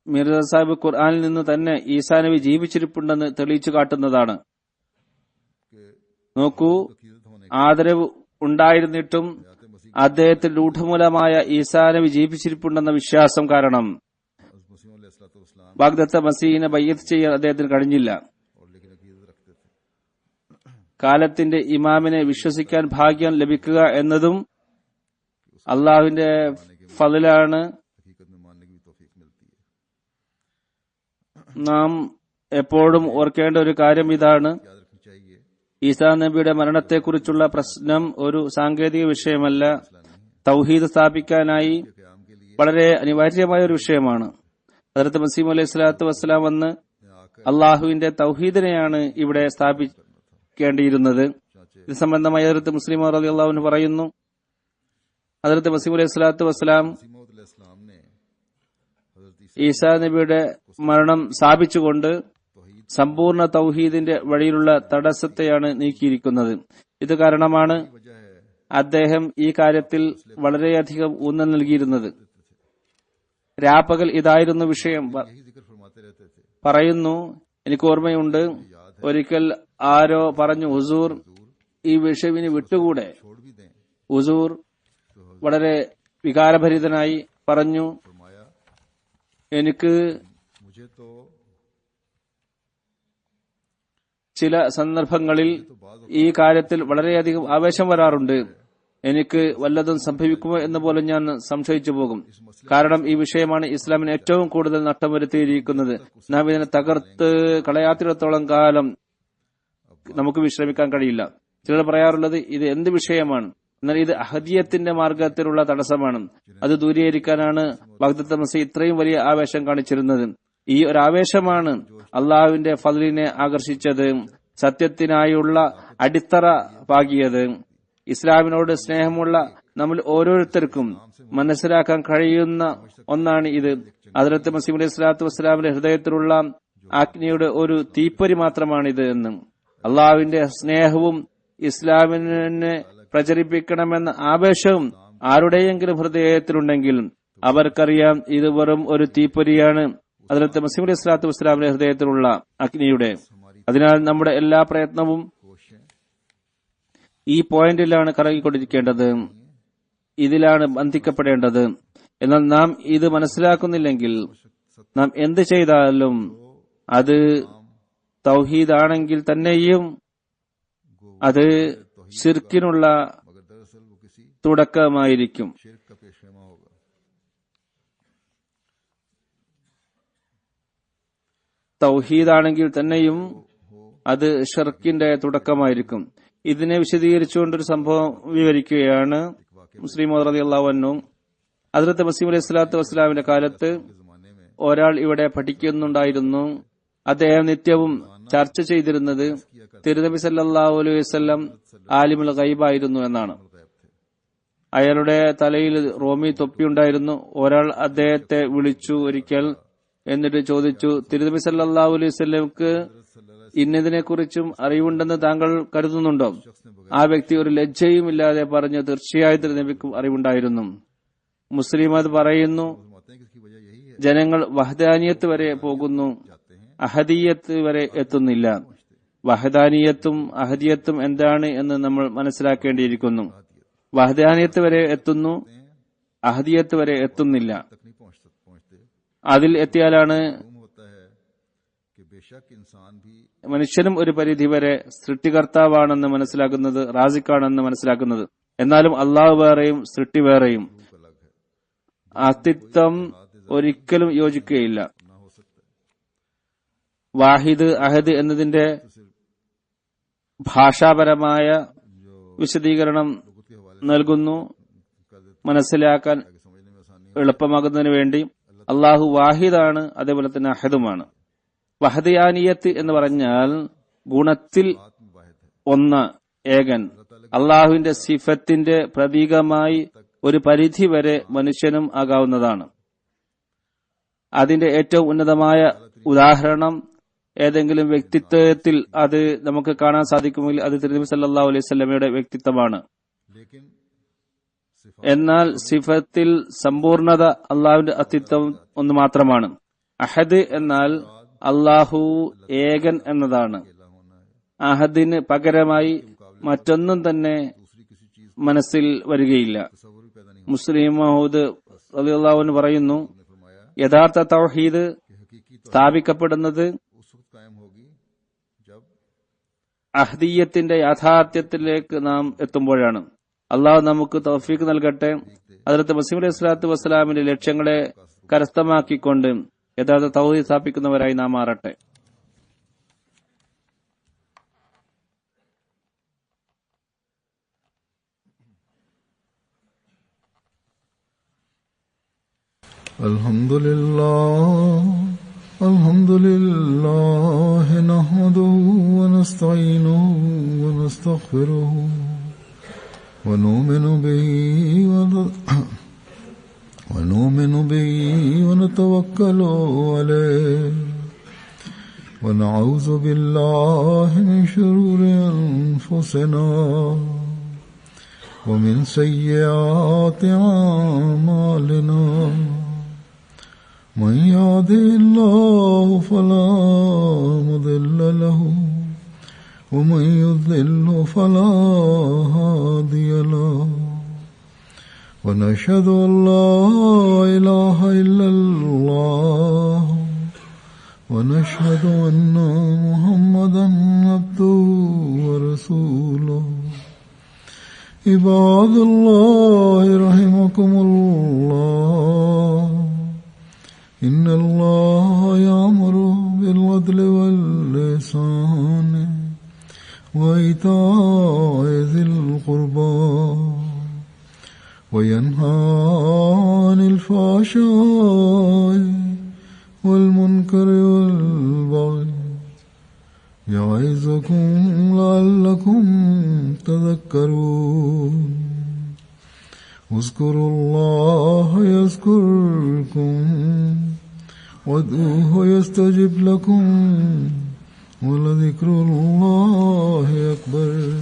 മിർസ സാഹിബ് ഖുർആനിൽ നിന്ന് തന്നെ ഈസാ നബി ജീവിച്ചിരിപ്പുണ്ടെന്ന് തെളിയിച്ചു കാട്ടുന്നതാണ്. നോക്കൂ, ആദരവ് ഉണ്ടായിരുന്നിട്ടും അദ്ദേഹത്തിന്റെ രൂഢമൂലമായ ഈസാ നബി ജീവിച്ചിരിപ്പുണ്ടെന്ന വിശ്വാസം കാരണം ബാഗ്ദത്ത മസീഹിനെ ബയ്യത്ത് ചെയ്യാൻ അദ്ദേഹത്തിന് കഴിഞ്ഞില്ല. കാലത്തിന്റെ ഇമാമിനെ വിശ്വസിക്കാൻ ഭാഗ്യം ലഭിക്കുക എന്നതും അള്ളാഹുവിന്റെ ഫضലാണ്. നാം എപ്പോഴും ഓർക്കേണ്ട ഒരു കാര്യം ഇതാണ്, ഈസാ നബിയുടെ മരണത്തെക്കുറിച്ചുള്ള പ്രശ്നം ഒരു സാങ്കേതിക വിഷയമല്ല, തൗഹീദ് സ്ഥാപിക്കാനായി വളരെ അനിവാര്യമായ ഒരു വിഷയമാണ്. ഹദ്റത്ത് മസീഹ് അലൈഹി സ്വലാത്തു വസ്സലാം വന്ന് അള്ളാഹുവിന്റെ തൗഹീദിനെയാണ് ഇവിടെ സ്ഥാപിക്കേണ്ടിയിരുന്നത്. ഇത് സംബന്ധമായി ഹദ്റത്ത് മുസ്ലിം റളിയല്ലാഹു അൻഹു പറയുന്നു, ഹദ്റത്ത് മസീഹ് അലൈഹി സ്വലാത്തു വസ്സലാം ഈസാ നബിയുടെ മരണം സ്ഥാപിച്ചുകൊണ്ട് സമ്പൂർണ്ണ തൗഹീദിന്റെ വഴിയിലുള്ള തടസ്സത്തെയാണ് നീക്കിയിരിക്കുന്നത്. ഇത് കാരണമാണ് അദ്ദേഹം ഈ കാര്യത്തിൽ വളരെയധികം ഊന്നൽ നൽകിയിരുന്നത്. രാപ്പകൽ ഇതായിരുന്നു വിഷയം. പറയുന്നു, എനിക്ക് ഓർമ്മയുണ്ട്, ഒരിക്കൽ ആരോ പറഞ്ഞു, ഹുസൂർ ഈ വിഷയം ഇനി വിട്ടുകൂടെ? ഹുസൂർ വളരെ വികാരഭരിതനായി പറഞ്ഞു, എനിക്ക് ചില സന്ദർഭങ്ങളിൽ ഈ കാര്യത്തിൽ വളരെയധികം ആവേശം വരാറുണ്ട്. എനിക്ക് വല്ലതും സംഭവിക്കുമോ എന്ന് പോലും ഞാൻ സംശയിച്ചു പോകും. കാരണം ഈ വിഷയമാണ് ഇസ്ലാമിന് ഏറ്റവും കൂടുതൽ നഷ്ടം വരുത്തിയിരിക്കുന്നത്. നാം ഇതിനെ തകർത്ത് കളയാത്തിടത്തോളം കാലം നമുക്ക് വിശ്രമിക്കാൻ കഴിയില്ല. ചിലർ പറയാറുള്ളത് ഇത് എന്ത് വിഷയമാണ്, എന്നാൽ ഇത് അഹദിയത്തിന്റെ മാർഗത്തിലുള്ള തടസ്സമാണ്. അത് ദൂരീകരിക്കാനാണ് ബഗ്ദാദ് മസീഹ് ഇത്രയും വലിയ ആവേശം കാണിച്ചിരുന്നത്. ഈ ഒരു ആവേശമാണ് അള്ളാഹുവിന്റെ ഫദ്ലിനെ ആകർഷിച്ചത്, സത്യത്തിനായുള്ള അടിത്തറ പാകിയത്. ഇസ്ലാമിനോട് സ്നേഹമുള്ള നമ്മൾ ഓരോരുത്തർക്കും മനസ്സിലാക്കാൻ കഴിയുന്ന ഒന്നാണ് ഇത്. ഹദ്റത്ത് മസീഹ് അലൈഹി സ്വലാത്തു വസ്സലാമിന്റെ ഹൃദയത്തിലുള്ള ആജ്ഞയുടെ ഒരു തീപ്പൊരി മാത്രമാണിത് എന്ന്. അള്ളാഹുവിന്റെ സ്നേഹവും ഇസ്ലാമിനെ പ്രചരിപ്പിക്കണമെന്ന ആവേശവും ആരുടെയെങ്കിലും ഹൃദയത്തിലുണ്ടെങ്കിൽ അവർക്കറിയാം ഇത് വെറും ഒരു തീപ്പൊരിയാണ് ഹദ്റത്ത് മസീഹ് അലൈഹി സ്വലാത്തു വസ്സലാമിന്റെ ഹൃദയത്തിലുള്ള അഗ്നിയുടെ. അതിനാൽ നമ്മുടെ എല്ലാ പ്രയത്നവും ഈ പോയിന്റിലാണ് കറങ്ങിക്കൊണ്ടിരിക്കേണ്ടത്, ഇതിലാണ് ബന്ധിക്കപ്പെടേണ്ടത്. എന്നാൽ നാം ഇത് മനസ്സിലാക്കുന്നില്ലെങ്കിൽ നാം എന്ത് ചെയ്താലും അത് തൗഹീദാണെങ്കിൽ തന്നെയും അത് ശിർക്കിനുള്ള തുടക്കമായിരിക്കും. തൗഹീദാണെങ്കിൽ തന്നെയും അത് ഷിർക്കിന്റെ തുടക്കമായിരിക്കും. ഇതിനെ വിശദീകരിച്ചുകൊണ്ടൊരു സംഭവം വിവരിക്കുകയാണ്. മുസ്ലിം റളിയല്ലാഹു അൻഹു, ഹദ്റത്ത് മസീഹ് അലൈഹി സ്വലാത്തു വസ്സലാമിന്റെ കാലത്ത് ഒരാൾ ഇവിടെ പഠിക്കുന്നുണ്ടായിരുന്നു. അദ്ദേഹം നിത്യവും ചർച്ച ചെയ്തിരുന്നത് തിരുനബി സല്ലല്ലാഹു അലൈഹി വസല്ലം ആലിമുൽ ഗൈബായിരുന്നു എന്നാണ്. അയാളുടെ തലയിൽ റോമി തൊപ്പിയുണ്ടായിരുന്നു. ഒരാൾ അദ്ദേഹത്തെ വിളിച്ചു ഒരിക്കൽ, എന്നിട്ട് ചോദിച്ചു, തിരുനബി സല്ലല്ലാഹു അലൈഹി വസല്ലംക്ക് ഇന്നതിനെ കുറിച്ചും അറിവുണ്ടെന്ന് താങ്കൾ കരുതുന്നുണ്ടോ? ആ വ്യക്തി ഒരു ലജ്ജയും ഇല്ലാതെ പറഞ്ഞു, തീർച്ചയായും തിരുനബിക്കും അറിവുണ്ടായിരുന്നു. മുസ്ലിം അത് പറയുന്നു, ജനങ്ങൾ വഹദാനിയത്ത് വരെ പോകുന്നു, അഹദിയത്ത് വരെ എത്തുന്നില്ല. വഹദാനിയത്തും അഹദിയത്തും എന്താണ് എന്ന് നമ്മൾ മനസ്സിലാക്കേണ്ടിയിരിക്കുന്നു. വഹദാനിയത്ത് വരെ എത്തുന്നു, അഹദിയത്ത് വരെ എത്തുന്നില്ല. അതിൽ എത്തിയാലാണ് മനുഷ്യനും ഒരു പരിധിവരെ സൃഷ്ടികർത്താവാണെന്ന് മനസ്സിലാക്കുന്നത്, റാസിഖാണെന്ന് മനസ്സിലാക്കുന്നത്. എന്നാലും അള്ളാഹു വേറെയും സൃഷ്ടി വേറെയും. അസ്തിത്വം ഒരിക്കലും യോജിക്കുകയില്ല. വാഹിദ് അഹദ് എന്നതിന്റെ ഭാഷാപരമായ വിശദീകരണം നൽകുന്നു. മനസ്സിലാക്കാൻ എളുപ്പമാകുന്നതിന് വേണ്ടി അള്ളാഹു വാഹിദാണ്, അതേപോലെ തന്നെ അഹദുമാണ്. വഹദിയാനിയത്ത് എന്ന് പറഞ്ഞാൽ ഗുണത്തിൽ ഒന്ന്, ഏകൻ. അള്ളാഹുവിന്റെ സിഫത്തിന്റെ പ്രതീകമായി ഒരു പരിധി വരെ മനുഷ്യനും ആകാവുന്നതാണ്. അതിന്റെ ഏറ്റവും ഉന്നതമായ ഉദാഹരണം ഏതെങ്കിലും വ്യക്തിത്വത്തിൽ അത് നമുക്ക് കാണാൻ സാധിക്കുമെങ്കിൽ അത് തിരുനബി സല്ലല്ലാഹു അലൈഹി വസല്ലമയുടെ വ്യക്തിത്വമാണ്. എന്നാൽ സിഫത്തിൽ സമ്പൂർണത അള്ളാഹുവിന്റെ അസ്തിത്വം ഒന്ന് മാത്രമാണ്. അഹദ് എന്നാൽ അള്ളാഹു ഏകൻ എന്നതാണ്. അഹദിന് പകരമായി മറ്റൊന്നും തന്നെ മനസ്സിൽ വരികയില്ല. മുസ്ലിം മഹൂദ് റളിയല്ലാഹു അൻഹു പറയുന്നു, യഥാർത്ഥ തൗഹീദ് സ്ഥാപിക്കപ്പെടുന്നത് അഹദിയത്തിന്റെ യാഥാർത്ഥ്യത്തിലേക്ക് നാം എത്തുമ്പോഴാണ്. അള്ളാഹു നമുക്ക് തൗഫീഖ് നൽകട്ടെ. ഹദ്റത്ത് മസീഹ് അലൈഹി സ്വലാത്തു വസ്സലാമിന്റെ ലക്ഷ്യങ്ങളെ കരസ്ഥമാക്കിക്കൊണ്ട് യഥാർത്ഥ തൗഹീദ് സ്ഥാപിക്കുന്നവരായി നാം മാറട്ടെ. അൽഹംദുലില്ലാഹി നഹ്മദുഹു വനസ്തഈനുഹു വനസ്തഗ്ഫിറുഹു വനുഅ്മിനു ബിഹി ونؤمن به ونتوكل عليه ونعوذ بالله من شرور أنفسنا ومن سيئات أعمالنا من يهده الله فلا مضل له ومن يضلل فلا هادي له ونشهد أن لا إله إلا الله ونشهد أن محمدا عبده ورسوله عباد الله رحمكم الله إن الله يأمر بالعدل والإحسان وإيتاء ذي القربى وينهى عن الفحشاء والمنكر والبغي يعظكم لعلكم تذكرون اذكروا الله يذكركم وادعوه يستجب لكم ولذكر الله أكبر